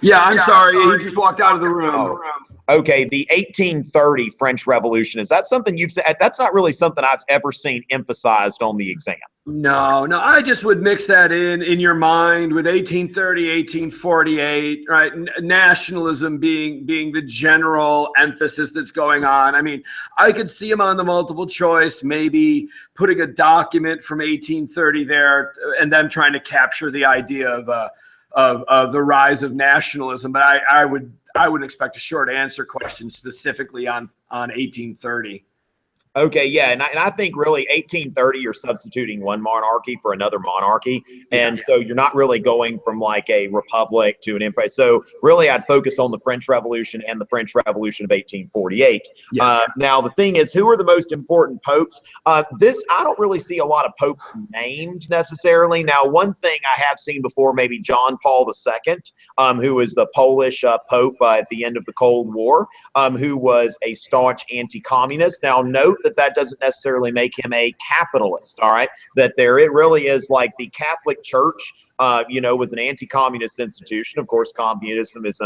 Yeah, I'm sorry. He just walked out of the room. Oh. Okay, the 1830 French Revolution, is that something you've said? That's not really something I've ever seen emphasized on the exam. No, I just would mix that in your mind with 1830, 1848, right? Nationalism being the general emphasis that's going on. I mean, I could see him on the multiple choice, maybe putting a document from 1830 there and then trying to capture the idea of the rise of nationalism, but I would expect a short answer question specifically on 1830. Okay, yeah, and I think really 1830, you're substituting one monarchy for another monarchy, and so you're not really going from like a republic to an empire. So really, I'd focus on the French Revolution and the French Revolution of 1848. Yeah. Now, the thing is, who are the most important popes? I don't really see a lot of popes named necessarily. Now, one thing I have seen before, maybe John Paul II, who was the Polish pope at the end of the Cold War, who was a staunch anti-communist. Now, note that doesn't necessarily make him a capitalist, all right? That it really is like the Catholic Church, you know, was an anti-communist institution. Of course, communism is,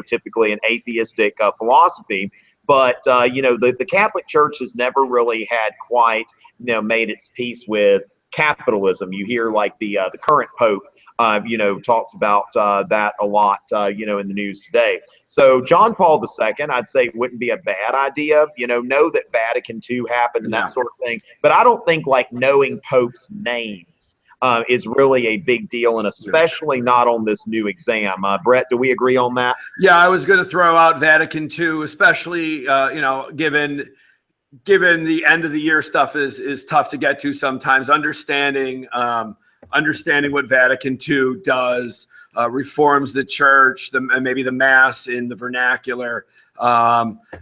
typically an atheistic philosophy. But, you know, the Catholic Church has never really had quite, you know, made its peace with capitalism. You hear like the current Pope, you know, talks about that a lot, you know, in the news today. So John Paul II, I'd say wouldn't be a bad idea. You know that Vatican II happened and that sort of thing. But I don't think like knowing popes' names is really a big deal, and especially not on this new exam. Brett, do we agree on that? Yeah, I was going to throw out Vatican II, especially, you know, given the end of the year stuff is tough to get to sometimes. Understanding what Vatican II does, reforms the church, maybe the mass in the vernacular.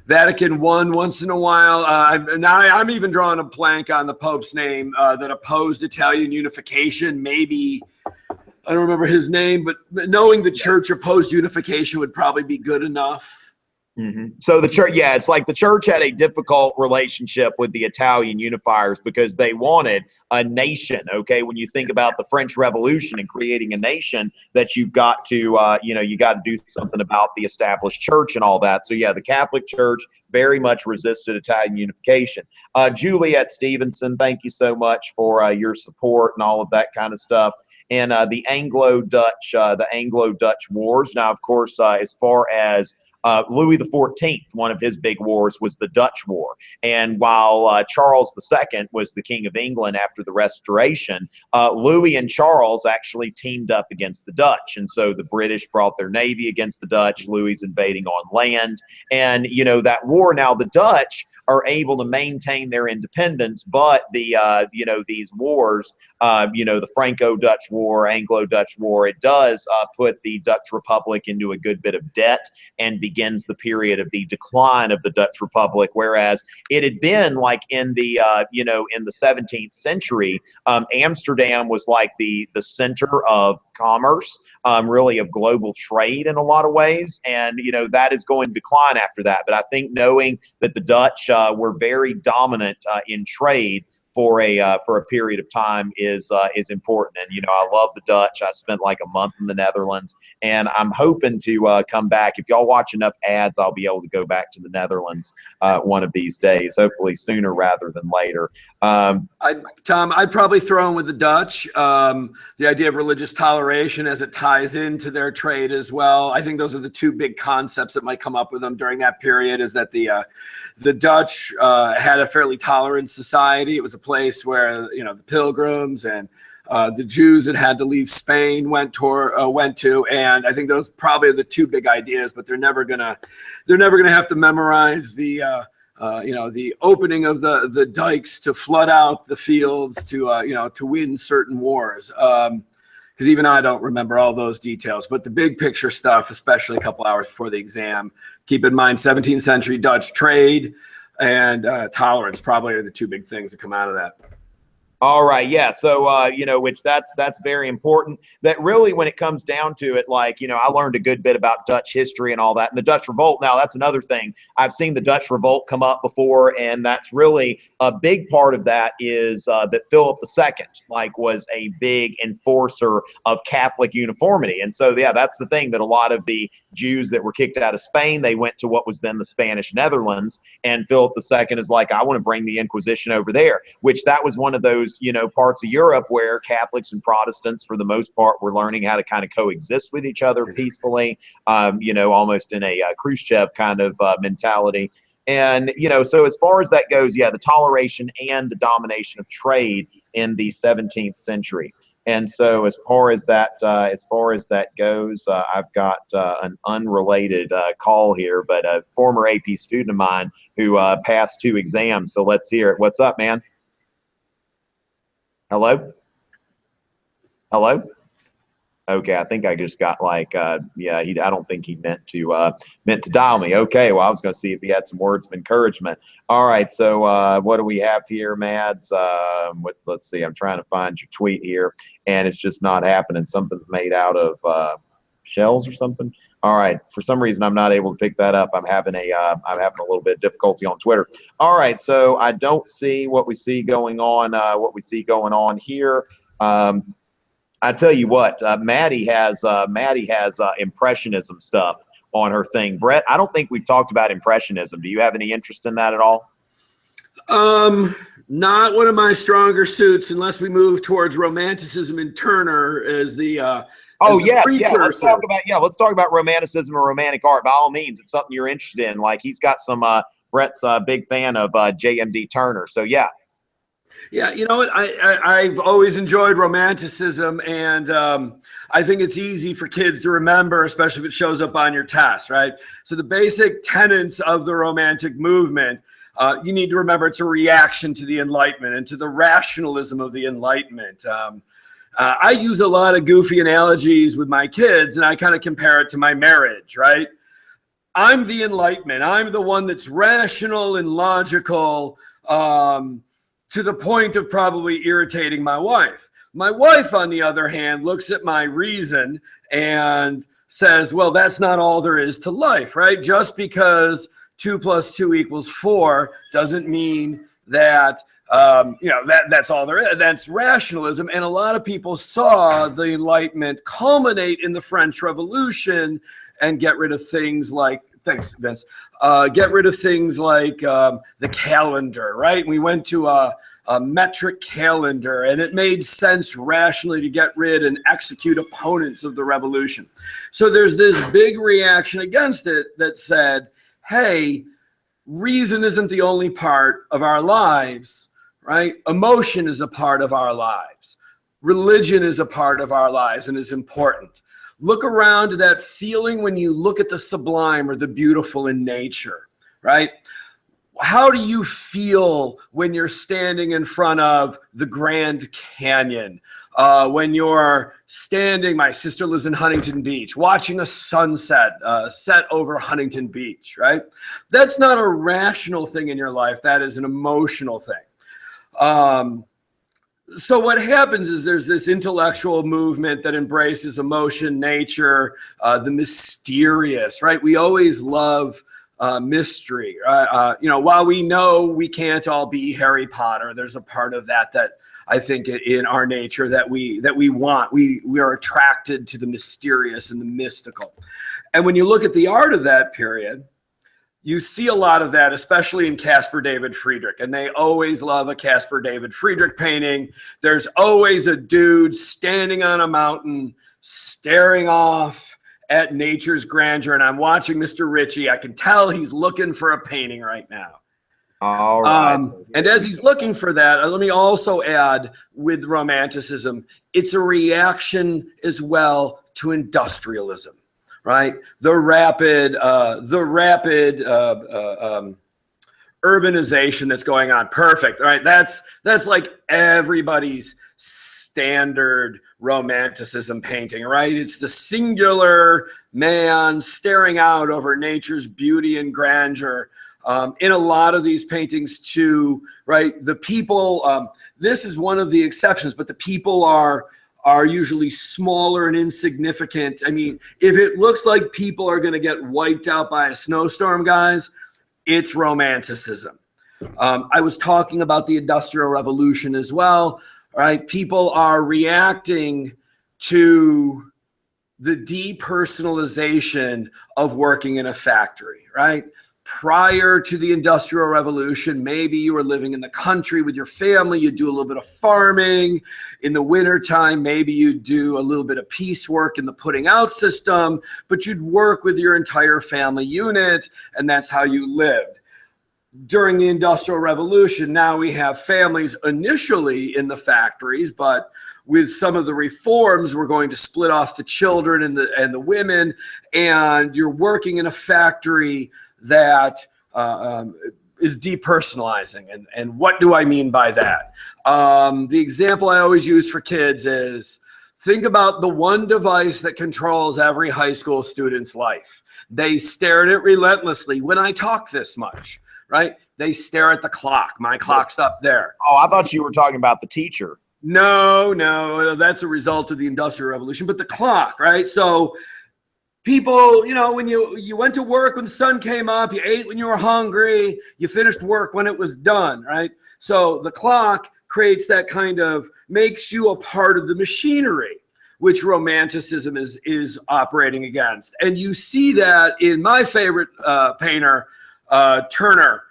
Vatican I, once in a while. I'm even drawing a blank on the Pope's name that opposed Italian unification. Maybe, I don't remember his name, but knowing the church opposed unification would probably be good enough. Mm-hmm. So the church, yeah, it's like the church had a difficult relationship with the Italian unifiers because they wanted a nation. Okay, when you think about the French Revolution and creating a nation, that you've got to, you got to do something about the established church and all that. So yeah, the Catholic Church very much resisted Italian unification. Juliet Stevenson, thank you so much for your support and all of that kind of stuff. And the Anglo-Dutch Wars. Now, of course, as far as Louis XIV, one of his big wars was the Dutch War. And while Charles II was the King of England after the Restoration, Louis and Charles actually teamed up against the Dutch. And so the British brought their navy against the Dutch, Louis invading on land. And, you know, that war, now the Dutch are able to maintain their independence, but the these wars, the Franco-Dutch War, Anglo-Dutch War, it does put the Dutch Republic into a good bit of debt and begins the period of the decline of the Dutch Republic. Whereas it had been like in the in the 17th century, Amsterdam was like the center of commerce, really of global trade in a lot of ways, and that is going to decline after that. But I think knowing that the Dutch were very dominant in trade for a period of time is important. And I love the Dutch. I spent like a month in the Netherlands, and I'm hoping to come back. If y'all watch enough ads, I'll be able to go back to the Netherlands one of these days, hopefully sooner rather than later. Tom, I'd probably throw in with the Dutch the idea of religious toleration as it ties into their trade as well. I think those are the two big concepts that might come up with them during that period. Is that the Dutch had a fairly tolerant society. It was a place where the Pilgrims and the Jews that had to leave Spain went to, and I think those probably are the two big ideas. But they're never gonna have to memorize the opening of the dikes to flood out the fields to win certain wars. Because even I don't remember all those details, but the big picture stuff, especially a couple hours before the exam, keep in mind 17th century Dutch trade and tolerance probably are the two big things that come out of that. All right. Yeah. So, which that's very important. That really, when it comes down to it, I learned a good bit about Dutch history and all that. And the Dutch Revolt, now that's another thing. I've seen the Dutch Revolt come up before, and that's really a big part of that is that Philip II, was a big enforcer of Catholic uniformity. And so, yeah, that's the thing, that a lot of the Jews that were kicked out of Spain, they went to what was then the Spanish Netherlands. And Philip II is like, I want to bring the Inquisition over there, which that was one of those parts of Europe where Catholics and Protestants, for the most part, were learning how to kind of coexist with each other peacefully, almost in a Khrushchev kind of mentality. And, so as far as that goes, yeah, the toleration and the domination of trade in the 17th century. And so as far as that goes, I've got an unrelated call here, but a former AP student of mine who passed 2 exams. So let's hear it. What's up, man? Hello? Hello? Okay, I think I just got I don't think he meant to dial me. Okay, well, I was going to see if he had some words of encouragement. All right, so what do we have here, Mads? Let's see. I'm trying to find your tweet here, and it's just not happening. Something's made out of shells or something. All right, for some reason I'm not able to pick that up. I'm having a little bit of difficulty on Twitter. All right, so I don't see what we see going on. Here. I tell you what, Maddie has impressionism stuff on her thing. Brett, I don't think we've talked about impressionism. Do you have any interest in that at all? Not one of my stronger suits, unless we move towards Romanticism and Turner as the Let's talk about Romanticism or Romantic art. By all means, it's something you're interested in. He's got some Brett's a big fan of JMD Turner. So yeah. Yeah, you know what? I've always enjoyed Romanticism, and I think it's easy for kids to remember, especially if it shows up on your test, right? So the basic tenets of the Romantic movement, you need to remember it's a reaction to the Enlightenment and to the rationalism of the Enlightenment. I use a lot of goofy analogies with my kids, and I kind of compare it to my marriage, right? I'm the Enlightenment. I'm the one that's rational and logical, to the point of probably irritating my wife. My wife, on the other hand, looks at my reason and says, well, that's not all there is to life, right? Just because 2 + 2 = 4 doesn't mean that, that's all there is. That's rationalism. And a lot of people saw the Enlightenment culminate in the French Revolution and get rid of things like, thanks, Vince, get rid of things like the calendar, right? We went to a metric calendar, and it made sense rationally to get rid and execute opponents of the revolution. So there's this big reaction against it that said, hey, reason isn't the only part of our lives, right? Emotion is a part of our lives. Religion is a part of our lives and is important. Look around to that feeling when you look at the sublime or the beautiful in nature, right? How do you feel when you're standing in front of the Grand Canyon? When you're standing, my sister lives in Huntington Beach, watching a sunset set over Huntington Beach, right? That's not a rational thing in your life. That is an emotional thing. So what happens is there's this intellectual movement that embraces emotion, nature, the mysterious, right? We always love mystery. While we know we can't all be Harry Potter, there's a part of that I think in our nature that we want. We are attracted to the mysterious and the mystical. And when you look at the art of that period, you see a lot of that, especially in Caspar David Friedrich. And they always love a Caspar David Friedrich painting. There's always a dude standing on a mountain, staring off at nature's grandeur. And I'm watching Mr. Richey. I can tell he's looking for a painting right now. All right. And as he's looking for that, let me also add with Romanticism, it's a reaction as well to industrialism. Right, the rapid urbanization that's going on. Perfect, right? That's like everybody's standard Romanticism painting, right? It's the singular man staring out over nature's beauty and grandeur. In a lot of these paintings, too, right? The people. This is one of the exceptions, but the people are usually smaller and insignificant. I mean, if it looks like people are going to get wiped out by a snowstorm, guys, it's Romanticism. I was talking about the Industrial Revolution as well, right? People are reacting to the depersonalization of working in a factory, right? Prior to the Industrial Revolution, maybe you were living in the country with your family, you do a little bit of farming. In the wintertime, maybe you do a little bit of piecework in the putting out system, but you'd work with your entire family unit, and that's how you lived. During the Industrial Revolution, now we have families initially in the factories, but with some of the reforms, we're going to split off the children and the women, and you're working in a factory that is depersonalizing. And what do I mean by that? The example I always use for kids is, think about the one device that controls every high school student's life. They stare at it relentlessly when I talk this much, right? They stare at the clock. My clock's up there. Oh, I thought you were talking about the teacher. No, that's a result of the Industrial Revolution, but the clock, right? So people, when you went to work when the sun came up, you ate when you were hungry, you finished work when it was done, right? So the clock creates that kind of, makes you a part of the machinery, which Romanticism is operating against. And you see that in my favorite painter, Turner,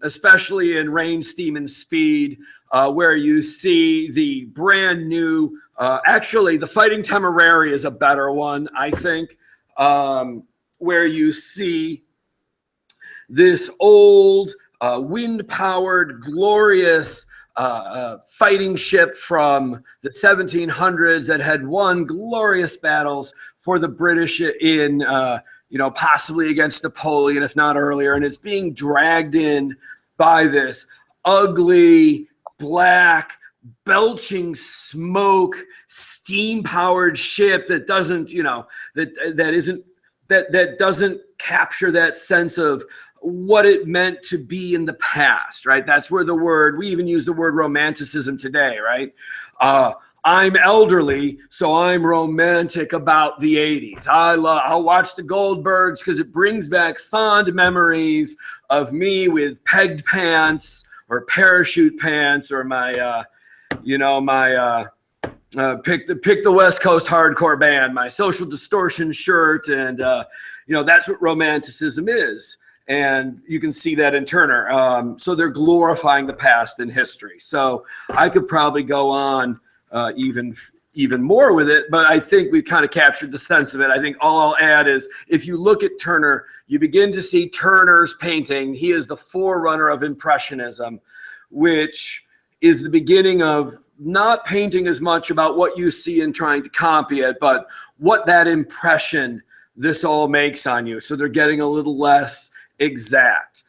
especially in Rain, Steam, and Speed, where you see the brand new, actually, the Fighting Temeraire is a better one, I think, where you see this old, wind-powered, glorious fighting ship from the 1700s that had won glorious battles for the British in, possibly against Napoleon, if not earlier, and it's being dragged in by this ugly, black, belching smoke, steam-powered ship that doesn't, that doesn't capture that sense of what it meant to be in the past, right? That's where we even use the word Romanticism today, right? I'm elderly, so I'm romantic about the 80s. I'll watch the Goldbergs because it brings back fond memories of me with pegged pants or parachute pants, or my pick the West Coast hardcore band, my Social Distortion shirt, and that's what Romanticism is. And you can see that in Turner. So they're glorifying the past and history. So I could probably go on even more with it, but I think we've kind of captured the sense of it. I think all I'll add is, if you look at Turner, you begin to see Turner's painting. He is the forerunner of Impressionism, which is the beginning of not painting as much about what you see and trying to copy it, but what that impression this all makes on you. So they're getting a little less exact,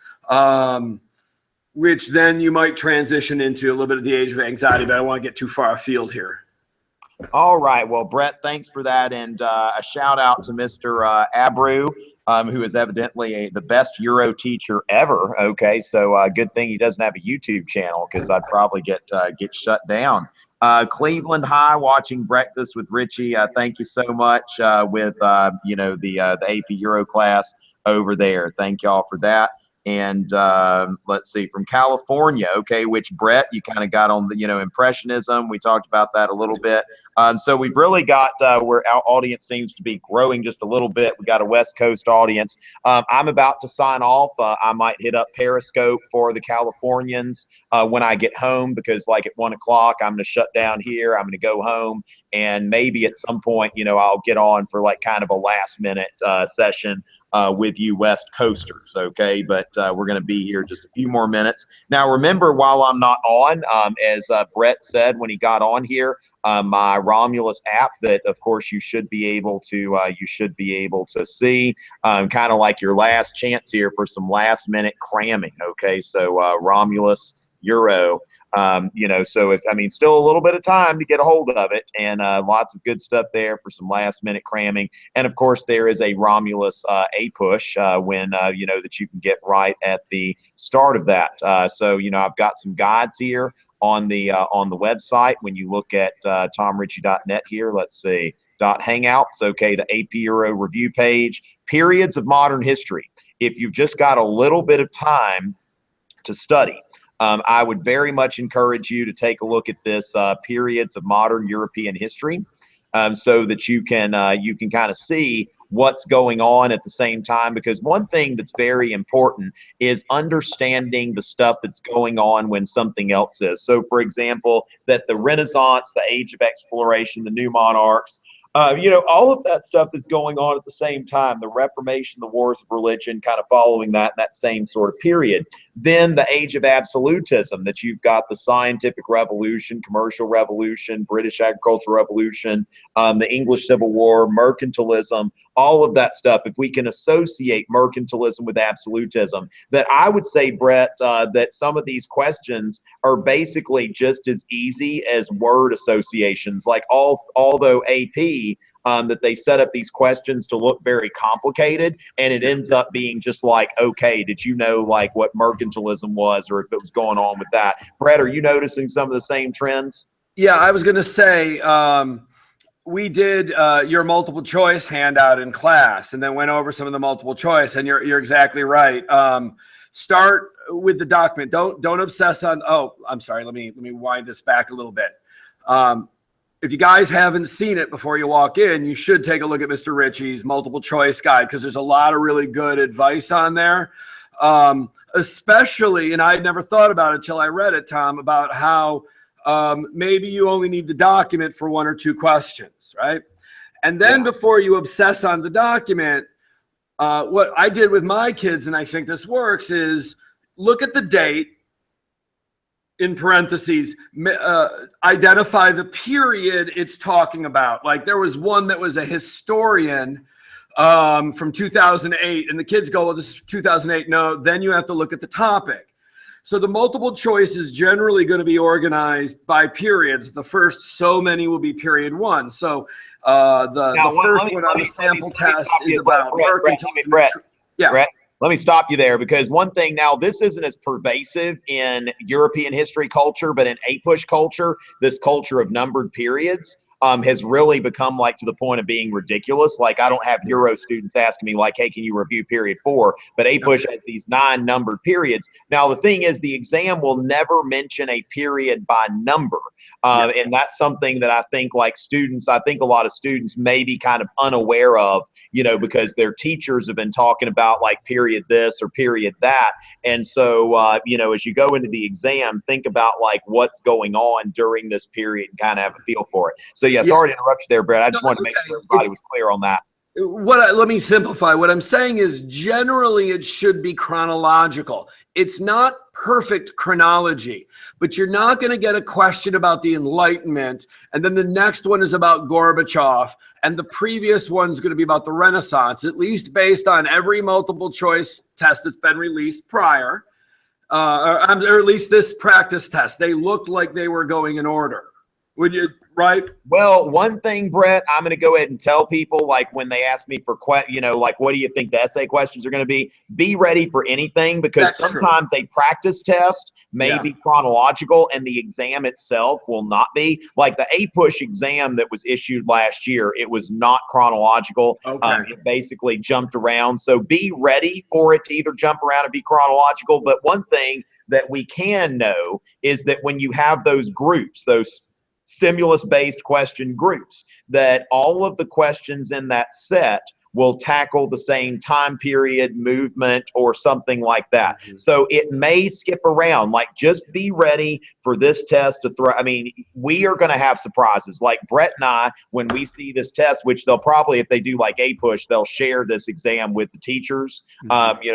which then you might transition into a little bit of the age of anxiety, but I don't want to get too far afield here. All right. Well, Brett, thanks for that. And a shout out to Mr. Abreu, who is evidently the best Euro teacher ever. Okay. So good thing he doesn't have a YouTube channel, because I'd probably get shut down. Cleveland High, watching Breakfast with Richey. Thank you so much with, the AP Euro class over there. Thank y'all for that. And let's see, from California, okay, which Brett, you kind of got on the, Impressionism. We talked about that a little bit. So we've really got where our audience seems to be growing just a little bit. We got a West Coast audience. I'm about to sign off. I might hit up Periscope for the Californians when I get home, because like at 1 o'clock, I'm going to shut down here. I'm going to go home, and maybe at some point, I'll get on for like kind of a last minute session with you West Coasters, okay? But we're going to be here just a few more minutes. Now, remember, while I'm not on, as Brett said when he got on here, my Romulus app that, of course, you should be able to see, kind of like your last chance here for some last minute cramming, okay? So Romulus Euro. So still a little bit of time to get a hold of it, and lots of good stuff there for some last minute cramming. And of course, there is a Romulus a push when that you can get right at the start of that. So I've got some guides here on the website. When you look at tomrichey.net here, let's see, .hangouts, okay, the AP Euro review page, periods of modern history. If you've just got a little bit of time to study, I would very much encourage you to take a look at this periods of modern European history, so that you can kind of see what's going on at the same time. Because one thing that's very important is understanding the stuff that's going on when something else is. So, for example, that the Renaissance, the Age of Exploration, the New Monarchs, all of that stuff is going on at the same time. The Reformation, the Wars of Religion, kind of following that same sort of period. Then the Age of Absolutism, that you've got the Scientific Revolution, Commercial Revolution, British Agricultural Revolution, the English Civil War, mercantilism, all of that stuff. If we can associate mercantilism with absolutism, that I would say, Brett, that some of these questions are basically just as easy as word associations. Like although AP, that they set up these questions to look very complicated, and it ends up being just like, okay, did you know like what mercantilism was, or if it was going on with that? Brett, are you noticing some of the same trends? Yeah, I was going to say, we did your multiple choice handout in class, and then went over some of the multiple choice, and you're exactly right. Start with the document. Don't obsess on, oh, I'm sorry, let me wind this back a little bit. If you guys haven't seen it before you walk in, you should take a look at Mr. Richey's multiple choice guide, because there's a lot of really good advice on there. Especially, and I'd never thought about it until I read it, Tom, about how maybe you only need the document for 1 or 2 questions, right? And then before you obsess on the document, what I did with my kids, and I think this works, is look at the date, in parentheses, identify the period it's talking about. Like there was one that was a historian from 2008, and the kids go, well, this is 2008. No, then you have to look at the topic. So the multiple choice is generally going to be organized by periods. The first so many will be period 1. So the first one on the sample test is about mercantilism. Yeah. Brett, let me stop you there, because one thing, now this isn't as pervasive in European history culture, but in APUSH culture, this culture of numbered periods has really become like to the point of being ridiculous. Like I don't have Euro students asking me like, hey, can you review period 4? But APUSH has these 9 numbered periods. Now, the thing is, the exam will never mention a period by number. And that's something that I think like students, I think a lot of students may be kind of unaware of, because their teachers have been talking about like period this or period that. And so, as you go into the exam, think about like what's going on during this period and kind of have a feel for it. So yeah, sorry to interrupt you there, Brett. I just wanted to make sure everybody was clear on that. Let me simplify. What I'm saying is generally it should be chronological. It's not perfect chronology, but you're not going to get a question about the Enlightenment, and then the next one is about Gorbachev, and the previous one's going to be about the Renaissance, at least based on every multiple choice test that's been released prior, or at least this practice test. They looked like they were going in order. right? Well, one thing, Brett, I'm going to go ahead and tell people, like when they ask me for, like, what do you think the essay questions are going to be ready for anything, because That's true. sometimes a practice test may be chronological and the exam itself will not be. Like the A-Push exam that was issued last year, it was not chronological. Okay. It basically jumped around. So be ready for it to either jump around or be chronological. But one thing that we can know is that when you have those groups, those stimulus-based question groups, that all of the questions in that set will tackle the same time period, movement, or something like that. So it may skip around. Like, just be ready for this test to throw. I mean, we are going to have surprises. Like Brett and I, when we see this test, which they'll probably, if they do like A-Push, they'll share this exam with the teachers,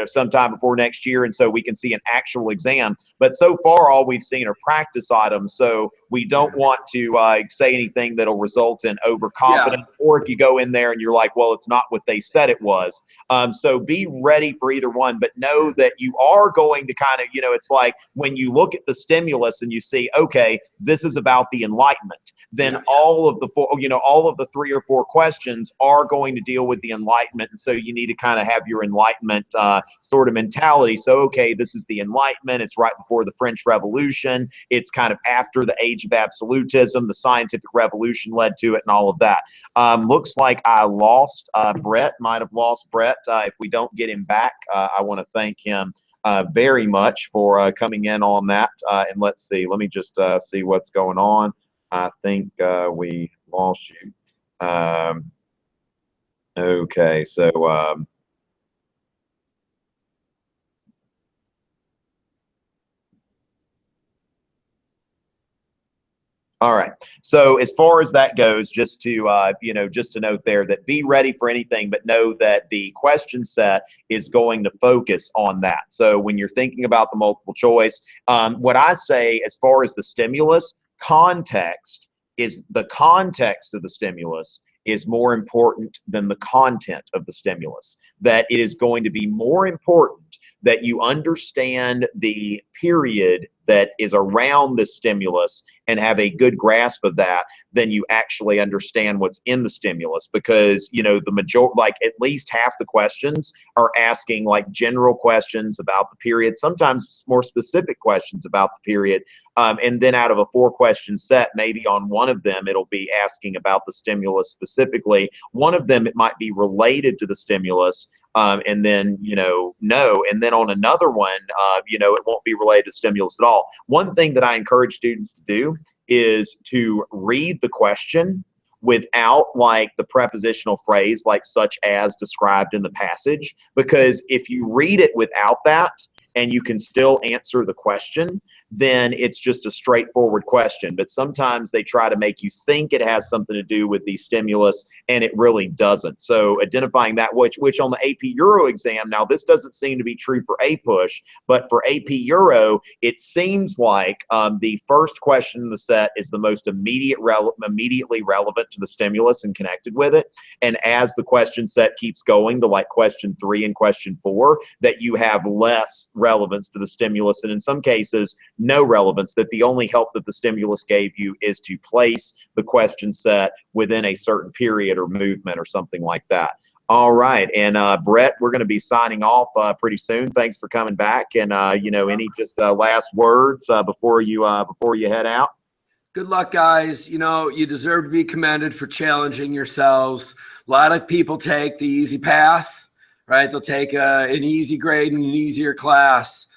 sometime before next year. And so we can see an actual exam. But so far, all we've seen are practice items. So we don't want to say anything that'll result in overconfidence, or if you go in there and you're like, well, it's not what they said it was. So be ready for either one, but know that you are going to kind of, it's like when you look at the stimulus and you see, okay, this is about the Enlightenment, then all of the all of the 3 or 4 questions are going to deal with the Enlightenment. And so you need to kind of have your Enlightenment sort of mentality. So, okay, this is the Enlightenment. It's right before the French Revolution. It's kind of after the age of absolutism. The scientific revolution led to it and all of that. Looks like I lost Brett, might have lost Brett. If we don't get him back, I want to thank him very much for coming in on that. And let's see, let me just see what's going on. I think we lost you. Okay, so all right. So as far as that goes, just to just to note there that be ready for anything, but know that the question set is going to focus on that. So when you're thinking about the multiple choice, what I say as far as the stimulus, context is the context of the stimulus is more important than the content of the stimulus. That it is going to be more important that you understand the period that is around the stimulus and have a good grasp of that than you actually understand what's in the stimulus, because the majority, like at least half the questions are asking like general questions about the period, sometimes more specific questions about the period, and then out of a 4-question set, maybe on one of them it'll be asking about the stimulus specifically. One of them it might be related to the stimulus, and then no, and then on another one it won't be related to stimulus at all. One thing that I encourage students to do is to read the question without like the prepositional phrase like such as described in the passage, because if you read it without that and you can still answer the question, then it's just a straightforward question. But sometimes they try to make you think it has something to do with the stimulus, and it really doesn't. So identifying that, which on the AP Euro exam, now this doesn't seem to be true for A-Push, but for AP Euro, it seems like the first question in the set is the most immediately relevant to the stimulus and connected with it. And as the question set keeps going to like question 3 and question 4, that you have less relevance to the stimulus, and in some cases no relevance, that the only help that the stimulus gave you is to place the question set within a certain period or movement or something like that. All right, and Brett, we're going to be signing off pretty soon. Thanks for coming back, and any just last words before you head out? Good luck, guys. You deserve to be commended for challenging yourselves. A lot of people take the easy path, right? They'll take an easy grade in an easier class.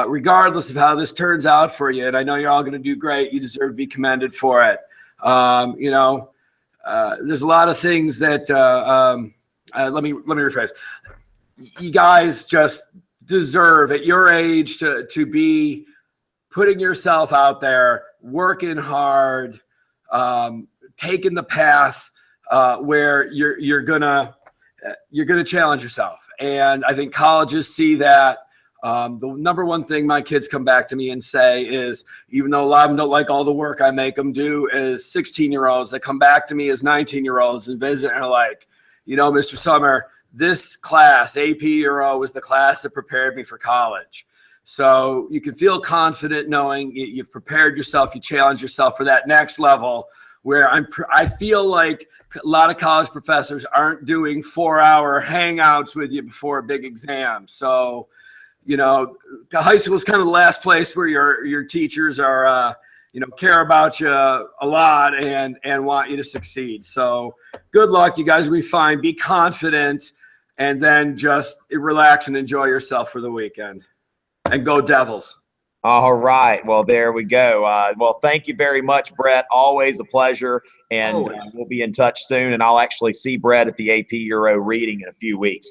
Regardless of how this turns out for you, and I know you're all going to do great, you deserve to be commended for it. There's a lot of things that let me rephrase. You guys just deserve at your age to be putting yourself out there, working hard, taking the path where you're gonna challenge yourself. And I think colleges see that. The number one thing my kids come back to me and say is, even though a lot of them don't like all the work I make them do, is 16-year-olds that come back to me as 19-year-olds and visit and are like, Mr. Summer, this class, AP Euro, was the class that prepared me for college. So you can feel confident knowing you've prepared yourself, you challenge yourself for that next level, where I feel like a lot of college professors aren't doing 4-hour hangouts with you before a big exam. So, you know, high school is kind of the last place where your teachers are, you know, care about you a lot and want you to succeed. So good luck. You guys will be fine. Be confident, and then just relax and enjoy yourself for the weekend. And go Devils. All right. Well, there we go. Well, thank you very much, Brett. Always a pleasure. And we'll be in touch soon. And I'll actually see Brett at the AP Euro reading in a few weeks.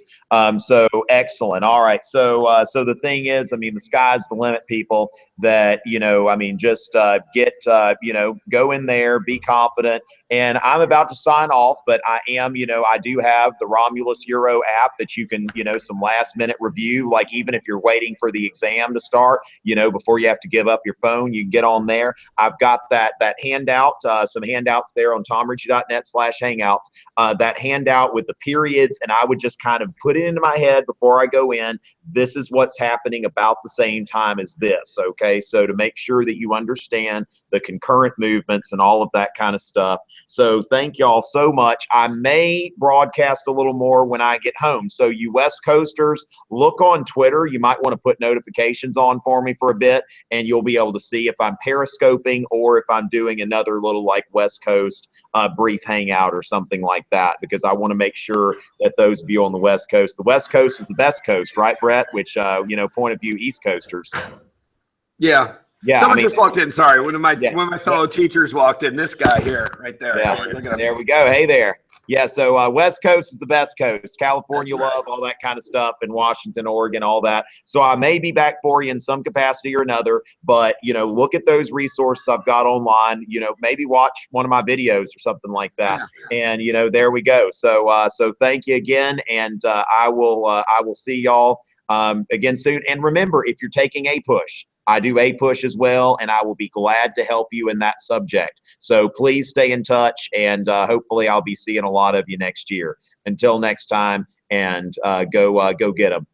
So excellent. All right. So so the thing is, I mean, the sky's the limit, people. That, you know, I mean, just get, you know, go in there, be confident. And I'm about to sign off, but I am, you know, I do have the Romulus Euro app that you can, you know, some last minute review, like even if you're waiting for the exam to start, you know, before you have to give up your phone, you can get on there. I've got that handout, some handouts there on tomrichey.net/hangouts, that handout with the periods. And I would just kind of put it into my head before I go in. This is what's happening about the same time as this. Okay. So to make sure that you understand the concurrent movements and all of that kind of stuff. So thank y'all so much. I may broadcast a little more when I get home. So you West Coasters, look on Twitter. You might want to put notifications on for me for a bit, and you'll be able to see if I'm periscoping or if I'm doing another little like West Coast brief hangout or something like that, because I want to make sure that those of you on the West Coast, the West Coast is the best coast, right, Brett? Which, you know, point of view, East Coasters. Yeah. Yeah, someone just walked in. Sorry, one of my fellow yeah. teachers walked in. This guy here, right there. Yeah, So, look at him. there we go. Hey there. Yeah, so West Coast is the best coast. California That's right. love all that kind of stuff, and Washington, Oregon, all that. So I may be back for you in some capacity or another, but, you know, look at those resources I've got online. You know, maybe watch one of my videos or something like that. Yeah. And, you know, there we go. So so thank you again, and I will see y'all again soon. And remember, if you're taking a push, I do a push as well, and I will be glad to help you in that subject. So please stay in touch, and hopefully I'll be seeing a lot of you next year. Until next time, and go get them.